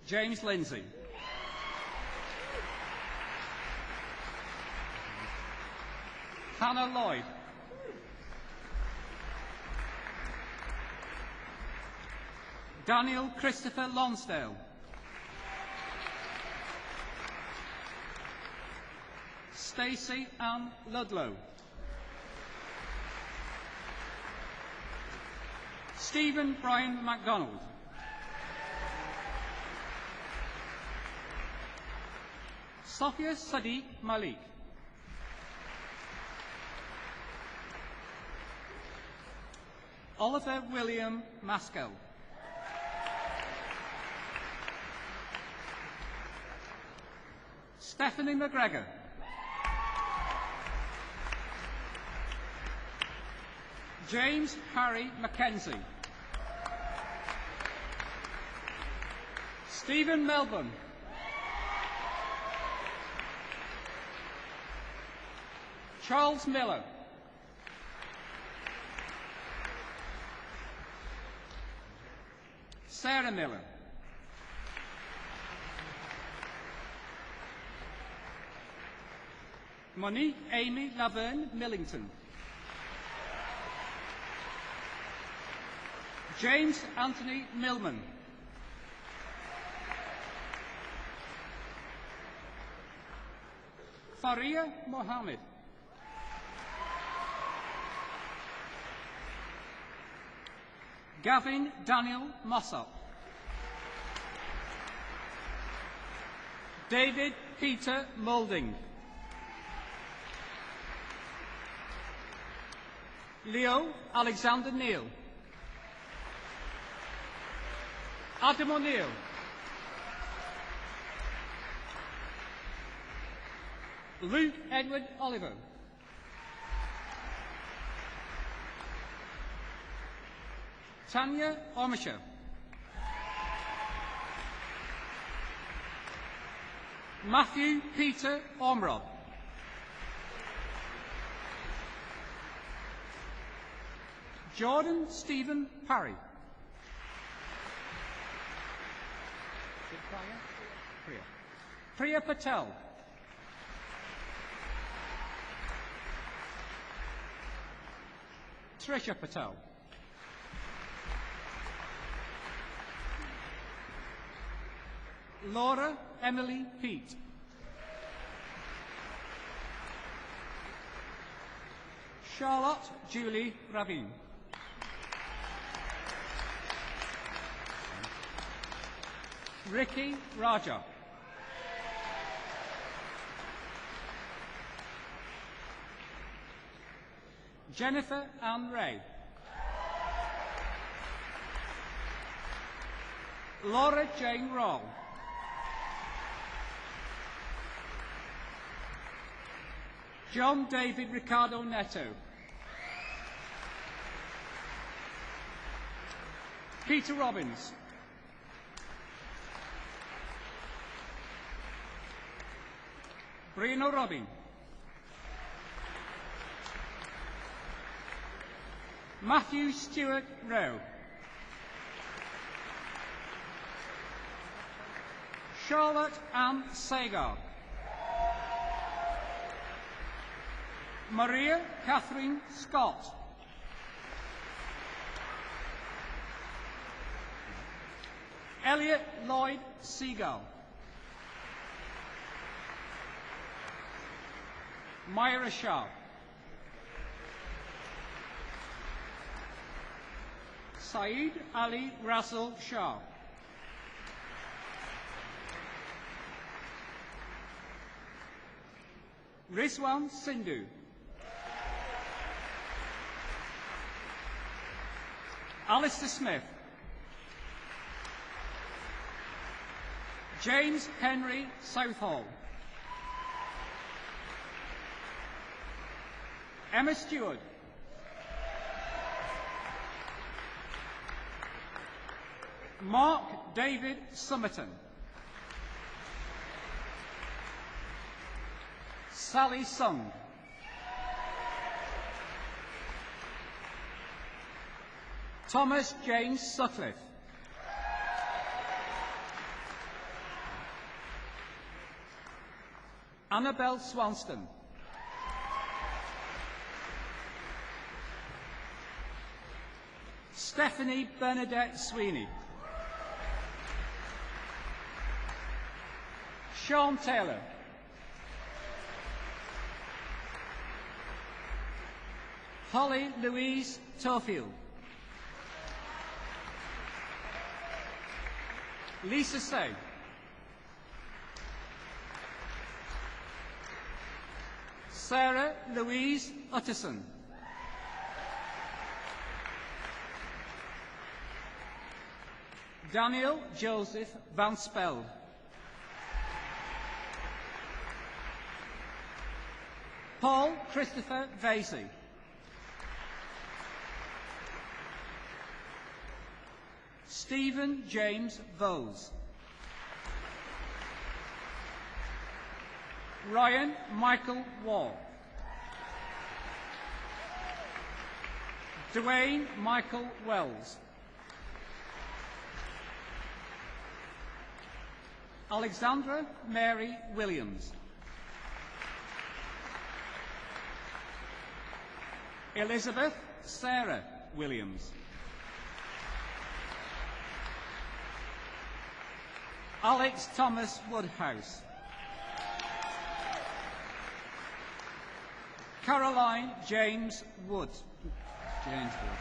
[SPEAKER 7] James Lindsay. Hannah Lloyd. Daniel Christopher Lonsdale. Stacey Ann Ludlow. Stephen Brian MacDonald. Sophia Sadiq Malik. Oliver William Maskell. Stephanie McGregor. James Harry Mackenzie. Stephen Melbourne. Charles Miller. Sarah Miller. Monique Amy Laverne Millington. James Anthony Millman. Faria Mohammed. Gavin Daniel Mossop. David Peter Moulding. Leo Alexander Neal. Adam O'Neill. Luke Edward Oliver. Tanya Ormisher. Matthew Peter Ormrod. Jordan Stephen Parry. Priya Patel. Trisha Patel. Laura Emily Pete. Charlotte Julie Rabin. Ricky Raja. Jennifer Ann Ray. Laura Jane Roll. John David Ricardo Neto. Peter Robbins. Brian O'Robin. Matthew Stewart Rowe. Charlotte Ann Sagar. Maria Catherine Scott. Elliot Lloyd Seagull. Myra Sharp. Saeed Ali Russell Shah. Rizwan Sindhu. Alistair Smith. James Henry Southall. Emma Stewart. Mark David Summerton. Sally Sung. Thomas James Sutcliffe. Annabelle Swanston. Stephanie Bernadette Sweeney. Sean Taylor. Holly Louise Tofield. Lisa Say. Sarah Louise Utterson. Daniel Joseph Van Speld. Paul Christopher Vasey. Stephen James Vose. Ryan Michael Wall. Dwayne Michael Wells. Alexandra Mary Williams. Elizabeth Sarah Williams. Alex Thomas Woodhouse. Caroline James Wood. James Wood.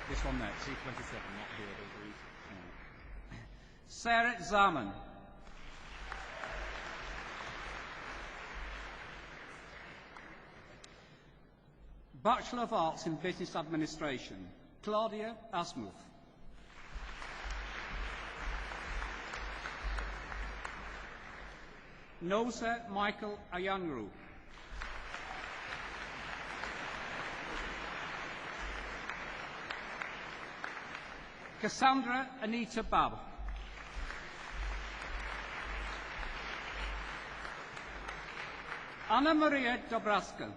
[SPEAKER 7] This one there, C27, not here, don't read. No. Sarah Zaman. Bachelor of Arts in Business Administration, Claudia Asmuth. Nosa Michael Ayangru. Cassandra Anita Babb. Anna Maria Dobraska.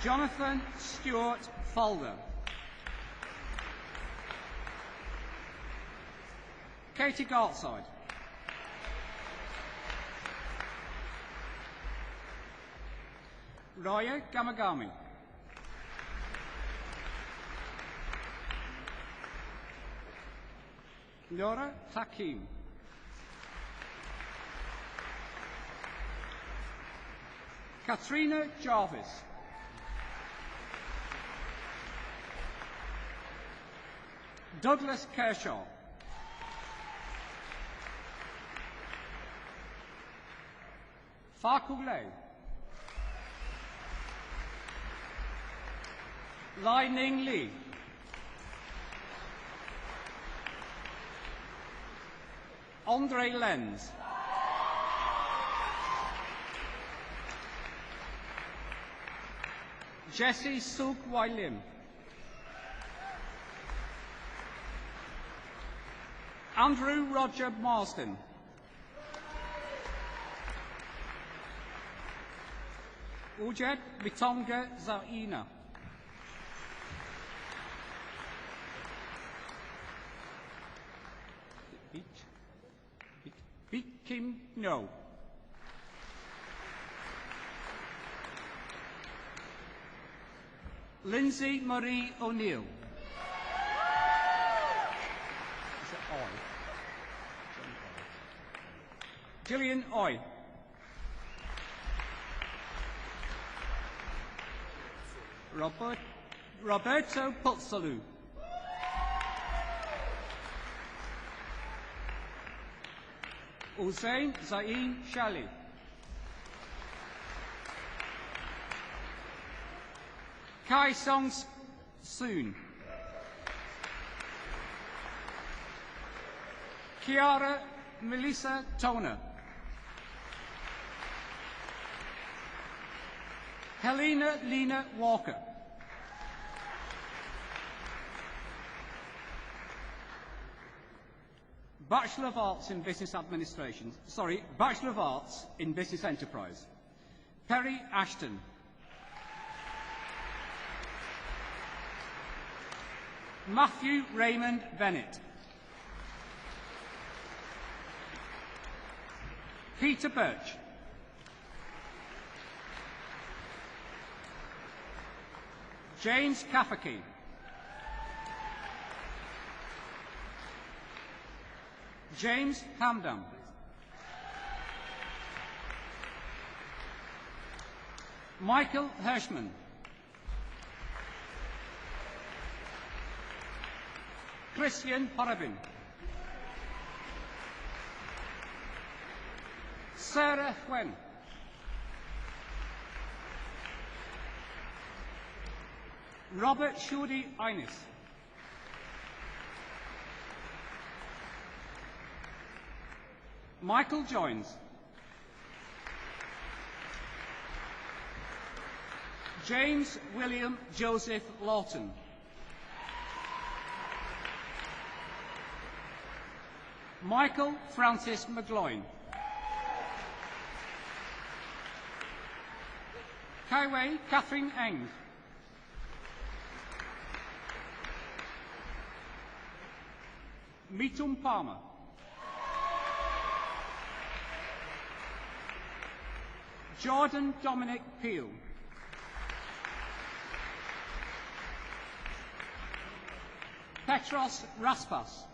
[SPEAKER 7] Jonathan Stewart Falder. Katie Gartside. Raya Gamagami. Nora Hakim. Katrina Jarvis. Douglas Kershaw. Farku Lei. Lai Ning Lee. Andre Lenz. Jesse Suk Wai Lim. Andrew Roger Marsden. Ujed Mitonga Zaina. Kim No. Lindsay Marie O'Neill. Is it Oy? Gillian Oy. Roberto Pozzalu. Hussein Zain Shali. Kai Song Soon. Kiara Melissa Toner. Helena Lena Walker. Bachelor of Arts in Business Administration. Bachelor of Arts in Business Enterprise. Perry Ashton. Matthew Raymond Bennett. Peter Birch. James Kafaki. James Hamdam. Michael Hirschman. Christian Horabin. Sarah Huen. Robert Shudi Innes. Michael Joins. James William Joseph Lawton. Michael Francis McGloin. Kaiwei Catherine Eng. Mitum Palmer. Jordan Dominic Peel. Petros Raspas.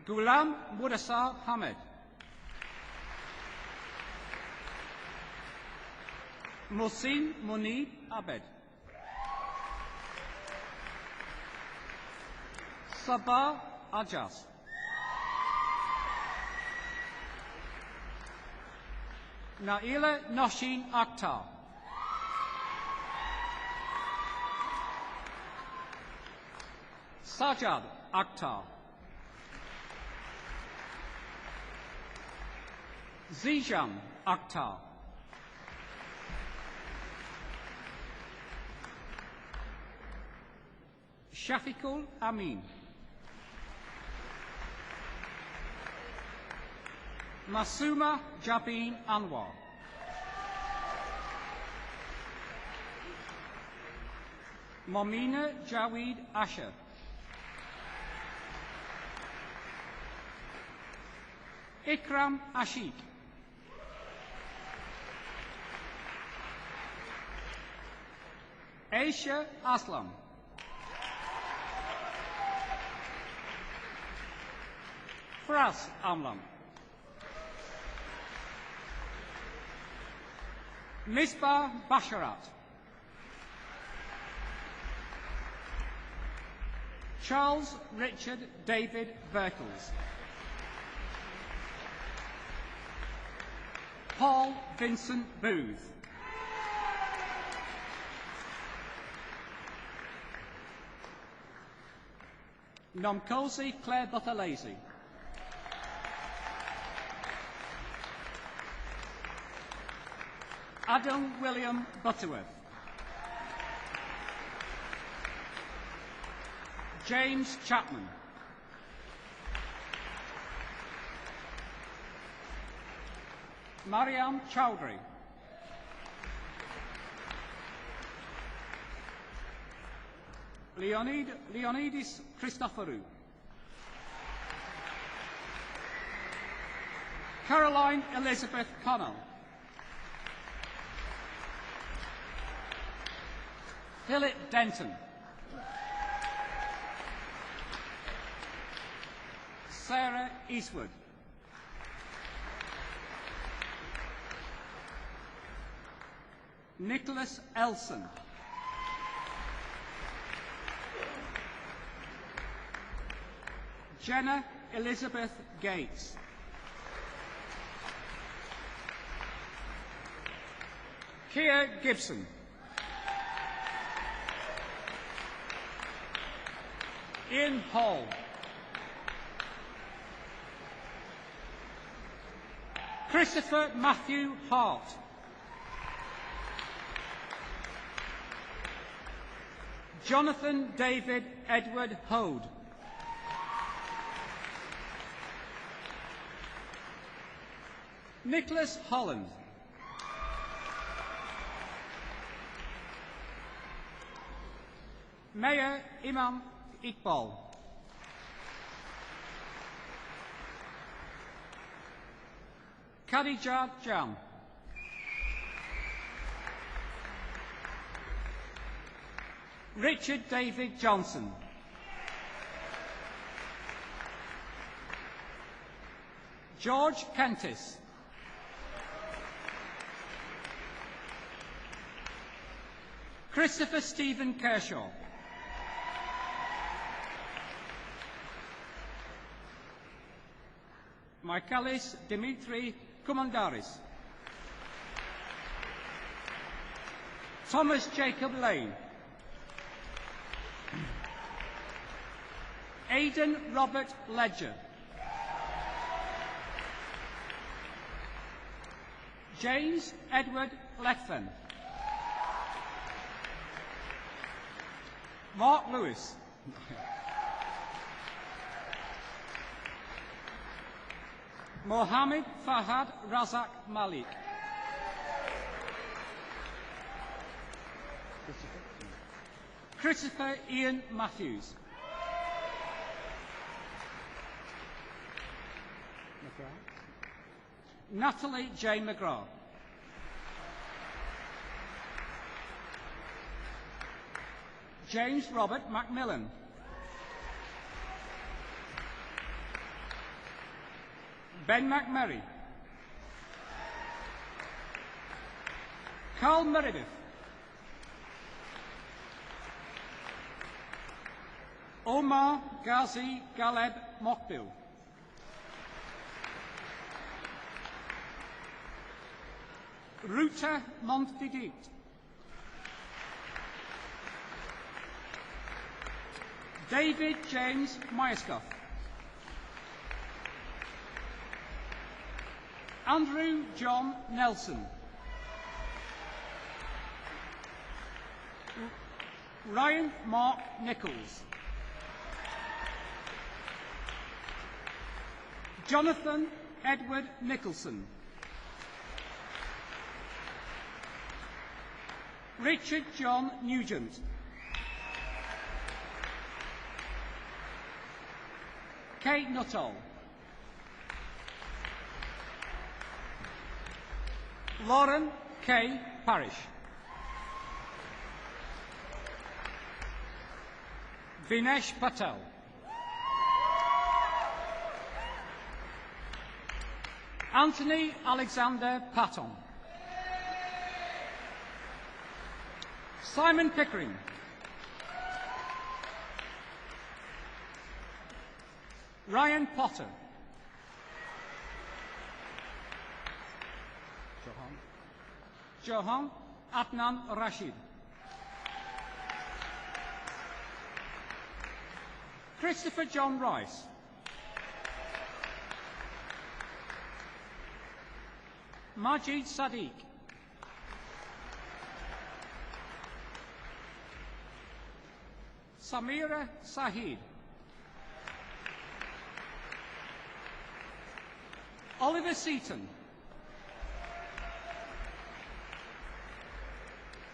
[SPEAKER 7] Ghulam Mudassar Hamed. Mohsin Munib Abed. Sabah Ajas. Naila Noshin Akhtar. Sajad Akhtar. Zijan Akhtar. Shafiqul Amin. Masuma Jabin Anwar. Momina Jaweed Asher. Ikram Ashik. Aisha Aslam. Faraz Amlam. Misbah Basharat. Charles Richard David Berkles. Paul Vincent Booth. Nomkosi Claire Butterlazy. Adam William Butterworth. James Chapman. Mariam Chowdhury. Leonidis Christoforou. Caroline Elizabeth Connell. Philip Denton. Sarah Eastwood. Nicholas Elson. Jenna Elizabeth Gates. Kia Gibson. Ian Hall. Christopher Matthew Hart. Jonathan David Edward Hode. Nicholas Holland. Mayor Imam Iqbal. Khadija Jan. Richard David Johnson. George Kentis. Christopher Stephen Kershaw. Michaelis Dimitri Koumandaris. Thomas Jacob Lane. Aidan Robert Ledger. James Edward Lethven. Mark Lewis. Mohammed Fahad Razak Malik. Christopher Ian Matthews. Natalie J. McGrath. James Robert Macmillan. Ben McMurray. Carl Meredith. Omar Ghazi Galeb Mokbil. Ruta Montdidit. David James Myerscough. Andrew John Nelson. Ryan Mark Nichols. Jonathan Edward Nicholson. Richard John Nugent. Kate Nuttall. Lauren K. Parish. Vinesh Patel. Anthony Alexander Patton. Simon Pickering. Ryan Potter. Johan Adnan Rashid. Christopher John Rice. Majid Sadiq. Samira Sahid. Oliver Seaton.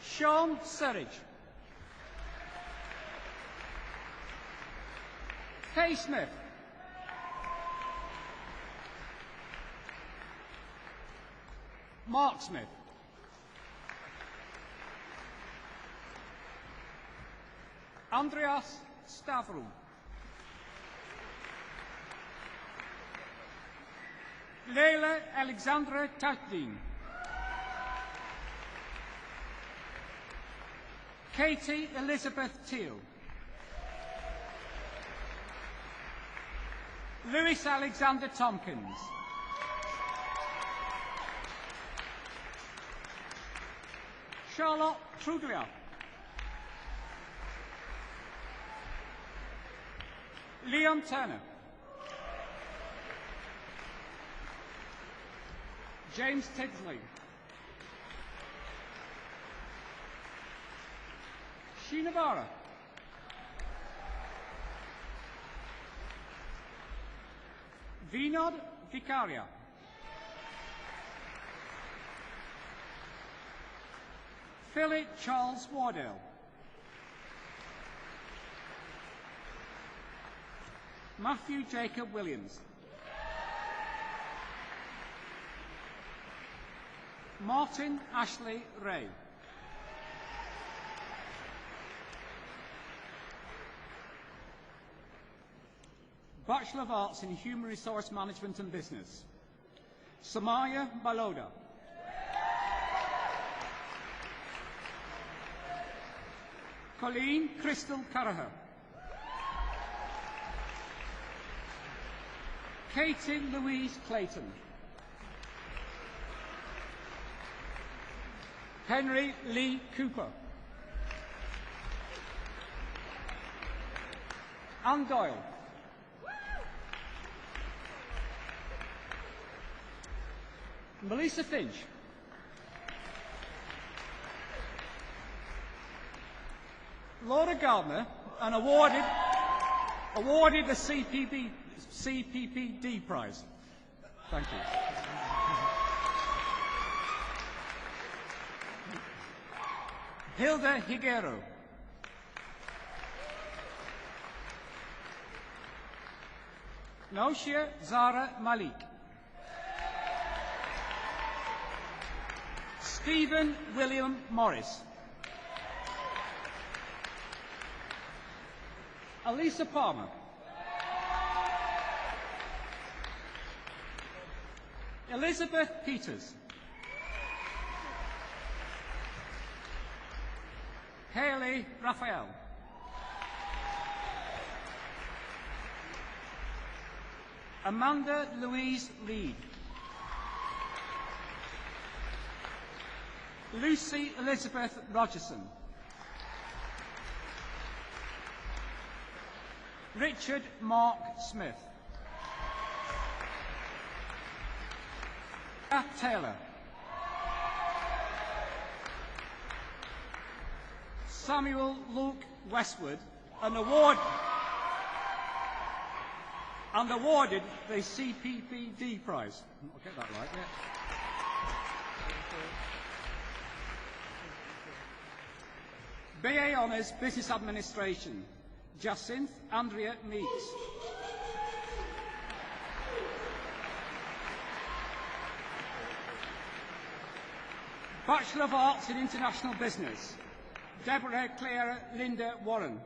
[SPEAKER 7] Sean Surridge. Kay Smith. Mark Smith. Andreas Stavro. Leila Alexandra Tatdin. Katie Elizabeth Teal. Lewis Alexander Tompkins. Charlotte Trudria. Liam Turner. James Tidsley. Shinabara. Vinod Vicaria. Philip Charles Wardell. Matthew Jacob Williams. Martin Ashley Ray. Bachelor of Arts in Human Resource Management and Business. Samaya Baloda. Colleen Crystal Caraher. Katie Louise Clayton. Henry Lee Cooper. Anne Doyle. Melissa Finch. Laura Gardner, and awarded the CPPD prize. Thank you. Hilda Higuero. Naushia Zara Malik. Stephen William Morris. Elisa Palmer. Elizabeth Peters. Haley Raphael. Amanda Louise Reed. Lucy Elizabeth Rogerson. Richard Mark Smith. Taylor. Samuel Luke Westwood, and awarded the CPPD prize. I'll get that right, yeah. BA Honours Business Administration. Jacinth Andrea Meeks. Bachelor of Arts in International Business. Deborah Clara Linda Warren.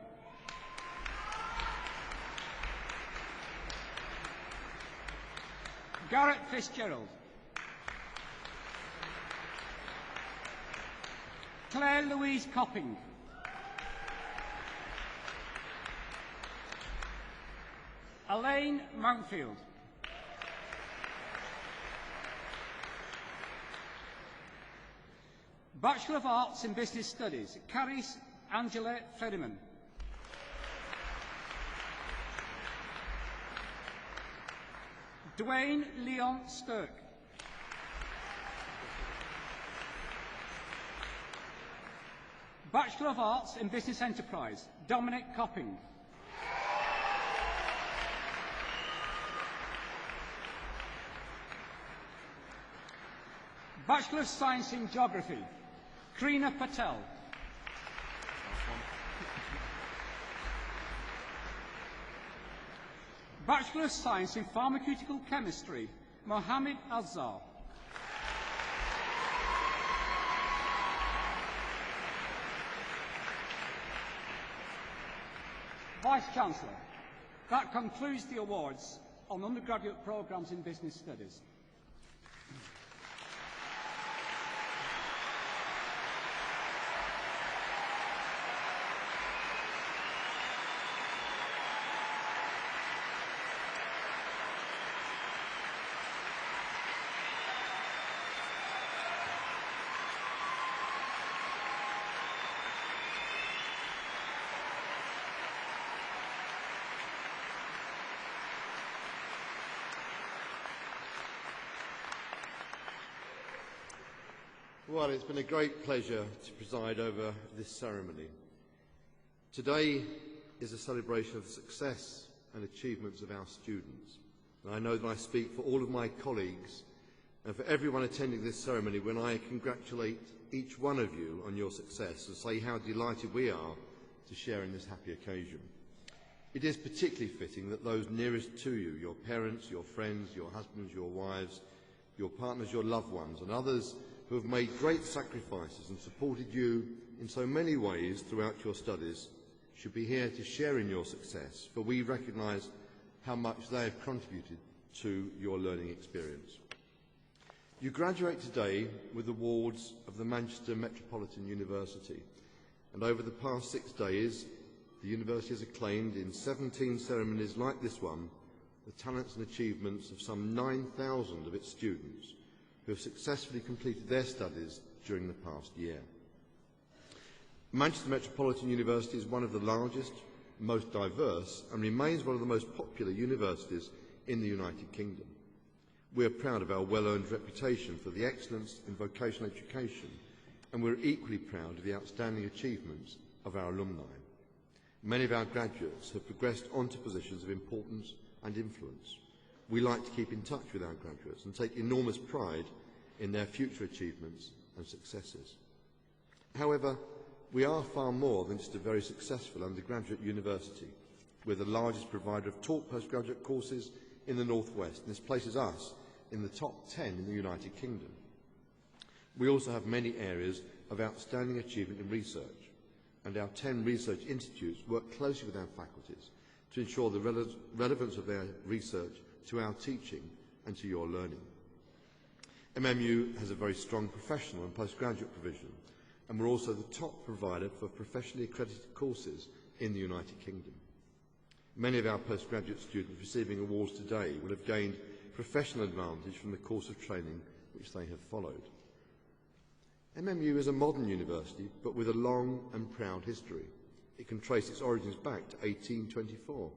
[SPEAKER 7] Garrett Fitzgerald. Claire Louise Copping. Elaine Mountfield. Bachelor of Arts in Business Studies, Caris Angela Ferryman. Dwayne Leon Sturck. Bachelor of Arts in Business Enterprise, Dominic Copping. Bachelor of Science in Geography, Krina Patel. Bachelor of Science in Pharmaceutical Chemistry, Mohammed Azhar. Vice-Chancellor, that concludes the awards on undergraduate programmes in business studies.
[SPEAKER 1] Well, it's been a great pleasure to preside over this ceremony. Today is a celebration of the success and achievements of our students. And I know that I speak for all of my colleagues and for everyone attending this ceremony when I congratulate each one of you on your success and say how delighted we are to share in this happy occasion. It is particularly fitting that those nearest to you, your parents, your friends, your husbands, your wives, your partners, your loved ones, and others who have made great sacrifices and supported you in so many ways throughout your studies, should be here to share in your success, for we recognise how much they have contributed to your learning experience. You graduate today with awards of the Manchester Metropolitan University, and over the past 6 days, the university has acclaimed in 17 ceremonies like this one the talents and achievements of some 9,000 of its students who have successfully completed their studies during the past year. Manchester Metropolitan University is one of the largest, most diverse, and remains one of the most popular universities in the United Kingdom. We are proud of our well-earned reputation for the excellence in vocational education, and we're equally proud of the outstanding achievements of our alumni. Many of our graduates have progressed onto positions of importance and influence. We like to keep in touch with our graduates and take enormous pride in their future achievements and successes. However, we are far more than just a very successful undergraduate university. We're the largest provider of taught postgraduate courses in the North West, and this places us in the top 10 in the United Kingdom. We also have many areas of outstanding achievement in research, and our 10 research institutes work closely with our faculties to ensure the relevance of their research to our teaching and to your learning. MMU has a very strong professional and postgraduate provision, and we're also the top provider for professionally accredited courses in the United Kingdom. Many of our postgraduate students receiving awards today will have gained professional advantage from the course of training which they have followed. MMU is a modern university, but with a long and proud history. It can trace its origins back to 1824,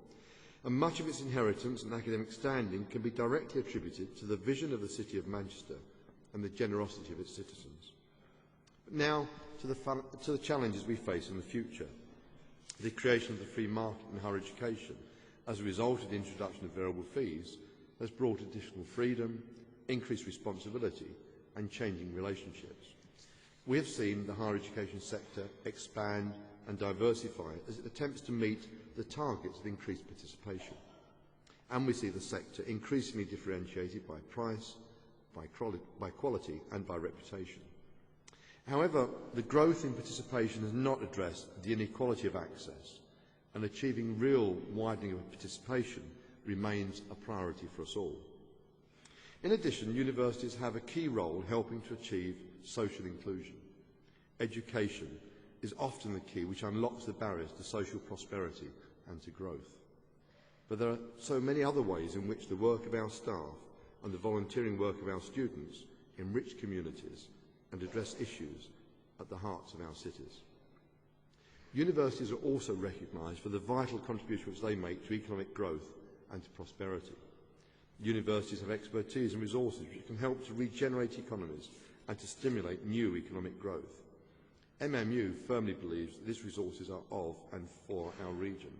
[SPEAKER 1] and much of its inheritance and academic standing can be directly attributed to the vision of the City of Manchester and the generosity of its citizens. But now to the challenges we face in the future. The creation of the free market in higher education, as a result of the introduction of variable fees, has brought additional freedom, increased responsibility and changing relationships. We have seen the higher education sector expand and diversify as it attempts to meet the targets of increased participation. And we see the sector increasingly differentiated by price, by quality and by reputation. However, the growth in participation has not addressed the inequality of access, and achieving real widening of participation remains a priority for us all. In addition, universities have a key role helping to achieve social inclusion. Education is often the key which unlocks the barriers to social prosperity and to growth. But there are so many other ways in which the work of our staff and the volunteering work of our students enrich communities and address issues at the hearts of our cities. Universities are also recognised for the vital contribution which they make to economic growth and to prosperity. Universities have expertise and resources which can help to regenerate economies and to stimulate new economic growth. MMU firmly believes that these resources are of and for our region.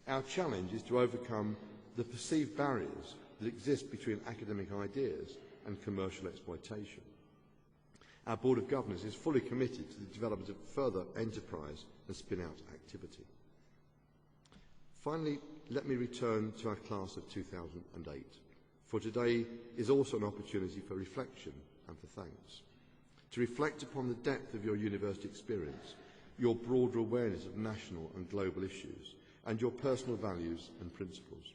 [SPEAKER 1] Our challenge is to overcome the perceived barriers that exist between academic ideas and commercial exploitation. Our Board of Governors is fully committed to the development of further enterprise and spin-out activity. Finally, let me return to our class of 2008, for today is also an opportunity for reflection and for thanks. To reflect upon the depth of your university experience, your broader awareness of national and global issues, and your personal values and principles.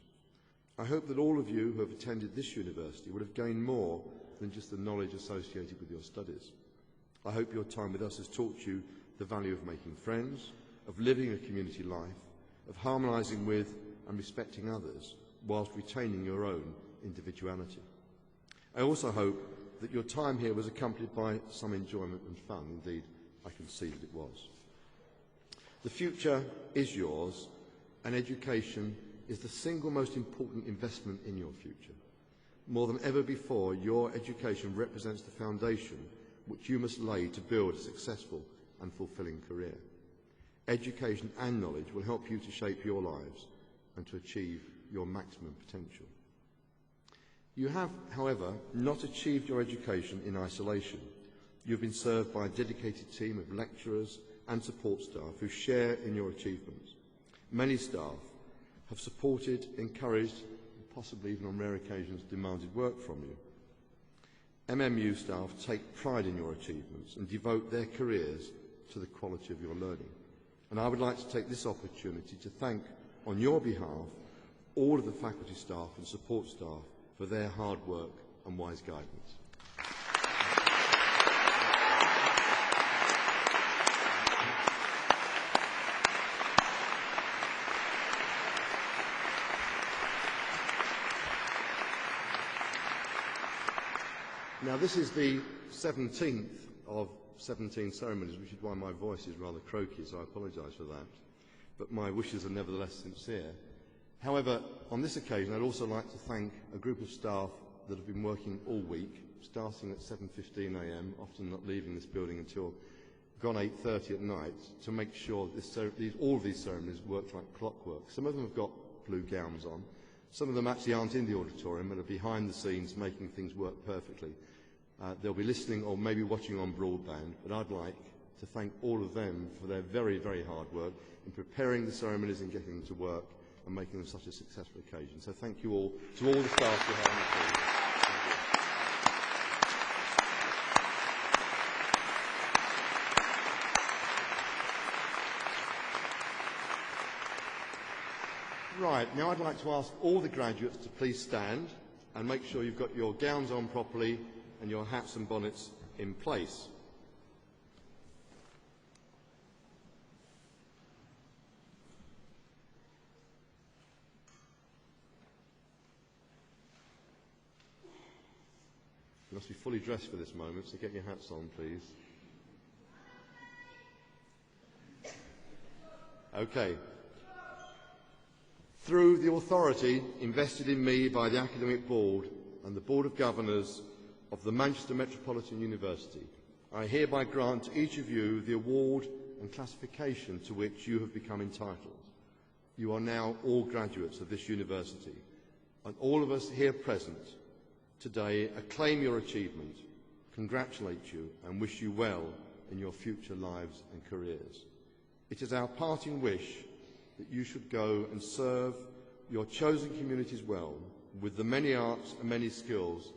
[SPEAKER 1] I hope that all of you who have attended this university will have gained more than just the knowledge associated with your studies. I hope your time with us has taught you the value of making friends, of living a community life, of harmonising with and respecting others, whilst retaining your own individuality. I also hope that your time here was accompanied by some enjoyment and fun. Indeed, I can see that it was. The future is yours, and education is the single most important investment in your future. More than ever before, your education represents the foundation which you must lay to build a successful and fulfilling career. Education and knowledge will help you to shape your lives and to achieve your maximum potential. You have, however, not achieved your education in isolation. You've been served by a dedicated team of lecturers and support staff who share in your achievements. Many staff have supported, encouraged, and possibly even on rare occasions demanded work from you. MMU staff take pride in your achievements and devote their careers to the quality of your learning. And I would like to take this opportunity to thank, on your behalf, all of the faculty staff and support staff for their hard work and wise guidance. Now, this is the 17th of 17 ceremonies, which is why my voice is rather croaky, so I apologise for that. But my wishes are nevertheless sincere. However, on this occasion, I'd also like to thank a group of staff that have been working all week, starting at 7:15 a.m, often not leaving this building until gone 8:30 at night, to make sure all of these ceremonies work like clockwork. Some of them have got blue gowns on. Some of them actually aren't in the auditorium and are behind the scenes making things work perfectly. They'll be listening or maybe watching on broadband, but I'd like to thank all of them for their very, very hard work in preparing the ceremonies and getting them to work and making them such a successful occasion. So thank you all, to all the staff behind the scenes. Right, now I'd like to ask all the graduates to please stand and make sure you've got your gowns on properly and your hats and bonnets in place. You must be fully dressed for this moment, so get your hats on, please. Okay. Through the authority invested in me by the Academic Board and the Board of Governors of the Manchester Metropolitan University, I hereby grant to each of you the award and classification to which you have become entitled. You are now all graduates of this university, and all of us here present today acclaim your achievement, congratulate you, and wish you well in your future lives and careers. It is our parting wish that you should go and serve your chosen communities well with the many arts and many skills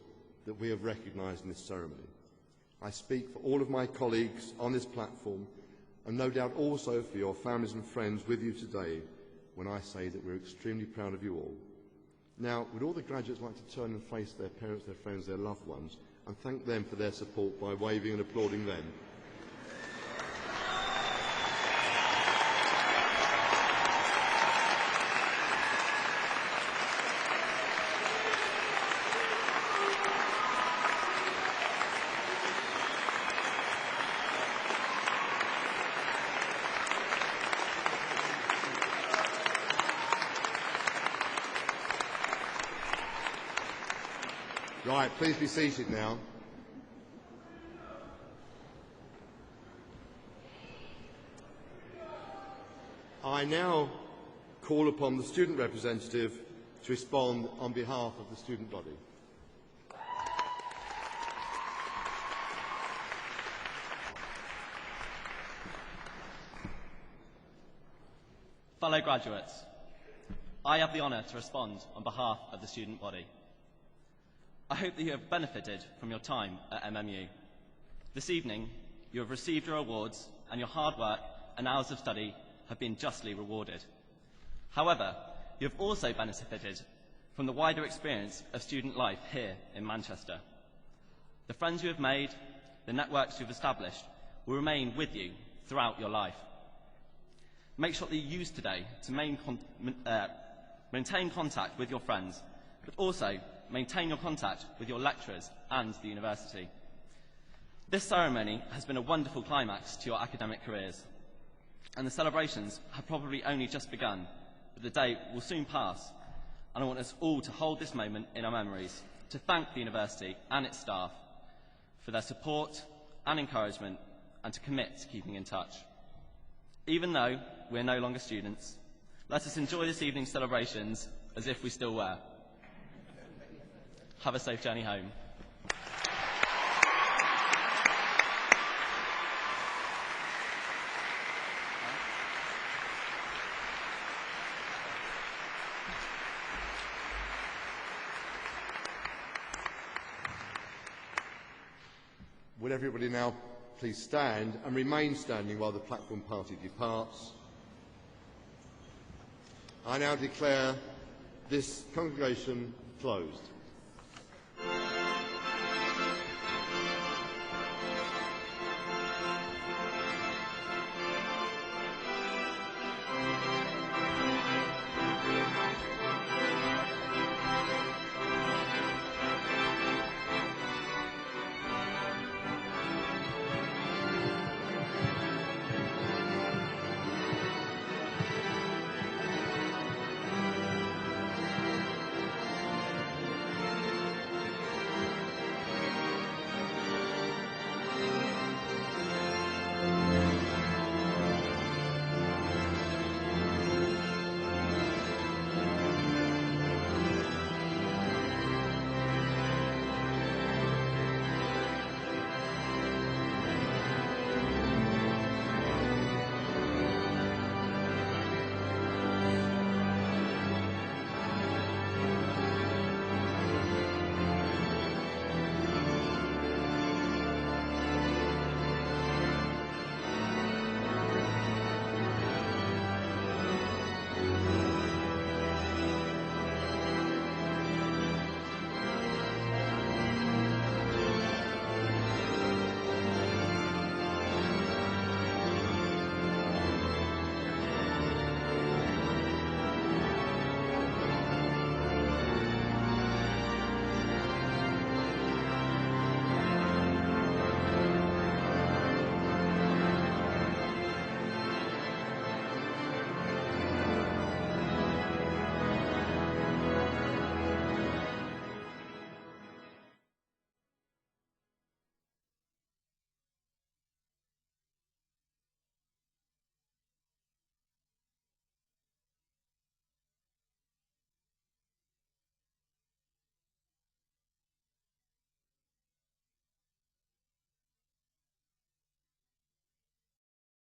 [SPEAKER 1] that we have recognised in this ceremony. I speak for all of my colleagues on this platform and no doubt also for your families and friends with you today when I say that we're extremely proud of you all. Now, would all the graduates like to turn and face their parents, their friends, their loved ones and thank them for their support by waving and applauding them? Right, please be seated now. I now call upon the student representative to respond on behalf of the student body.
[SPEAKER 8] Fellow graduates, I have the honour to respond on behalf of the student body. I hope that you have benefited from your time at MMU. This evening, you have received your awards and your hard work and hours of study have been justly rewarded. However, you have also benefited from the wider experience of student life here in Manchester. The friends you have made, the networks you have established, will remain with you throughout your life. Make sure that you use today to maintain contact with your friends, but also maintain your contact with your lecturers and the university. This ceremony has been a wonderful climax to your academic careers, and the celebrations have probably only just begun, but the day will soon pass, and I want us all to hold this moment in our memories, to thank the university and its staff for their support and encouragement, and to commit to keeping in touch. Even though we're no longer students, let us enjoy this evening's celebrations as if we still were. Have a safe journey home.
[SPEAKER 1] Would everybody now please stand and remain standing while the platform party departs? I now declare this congregation closed.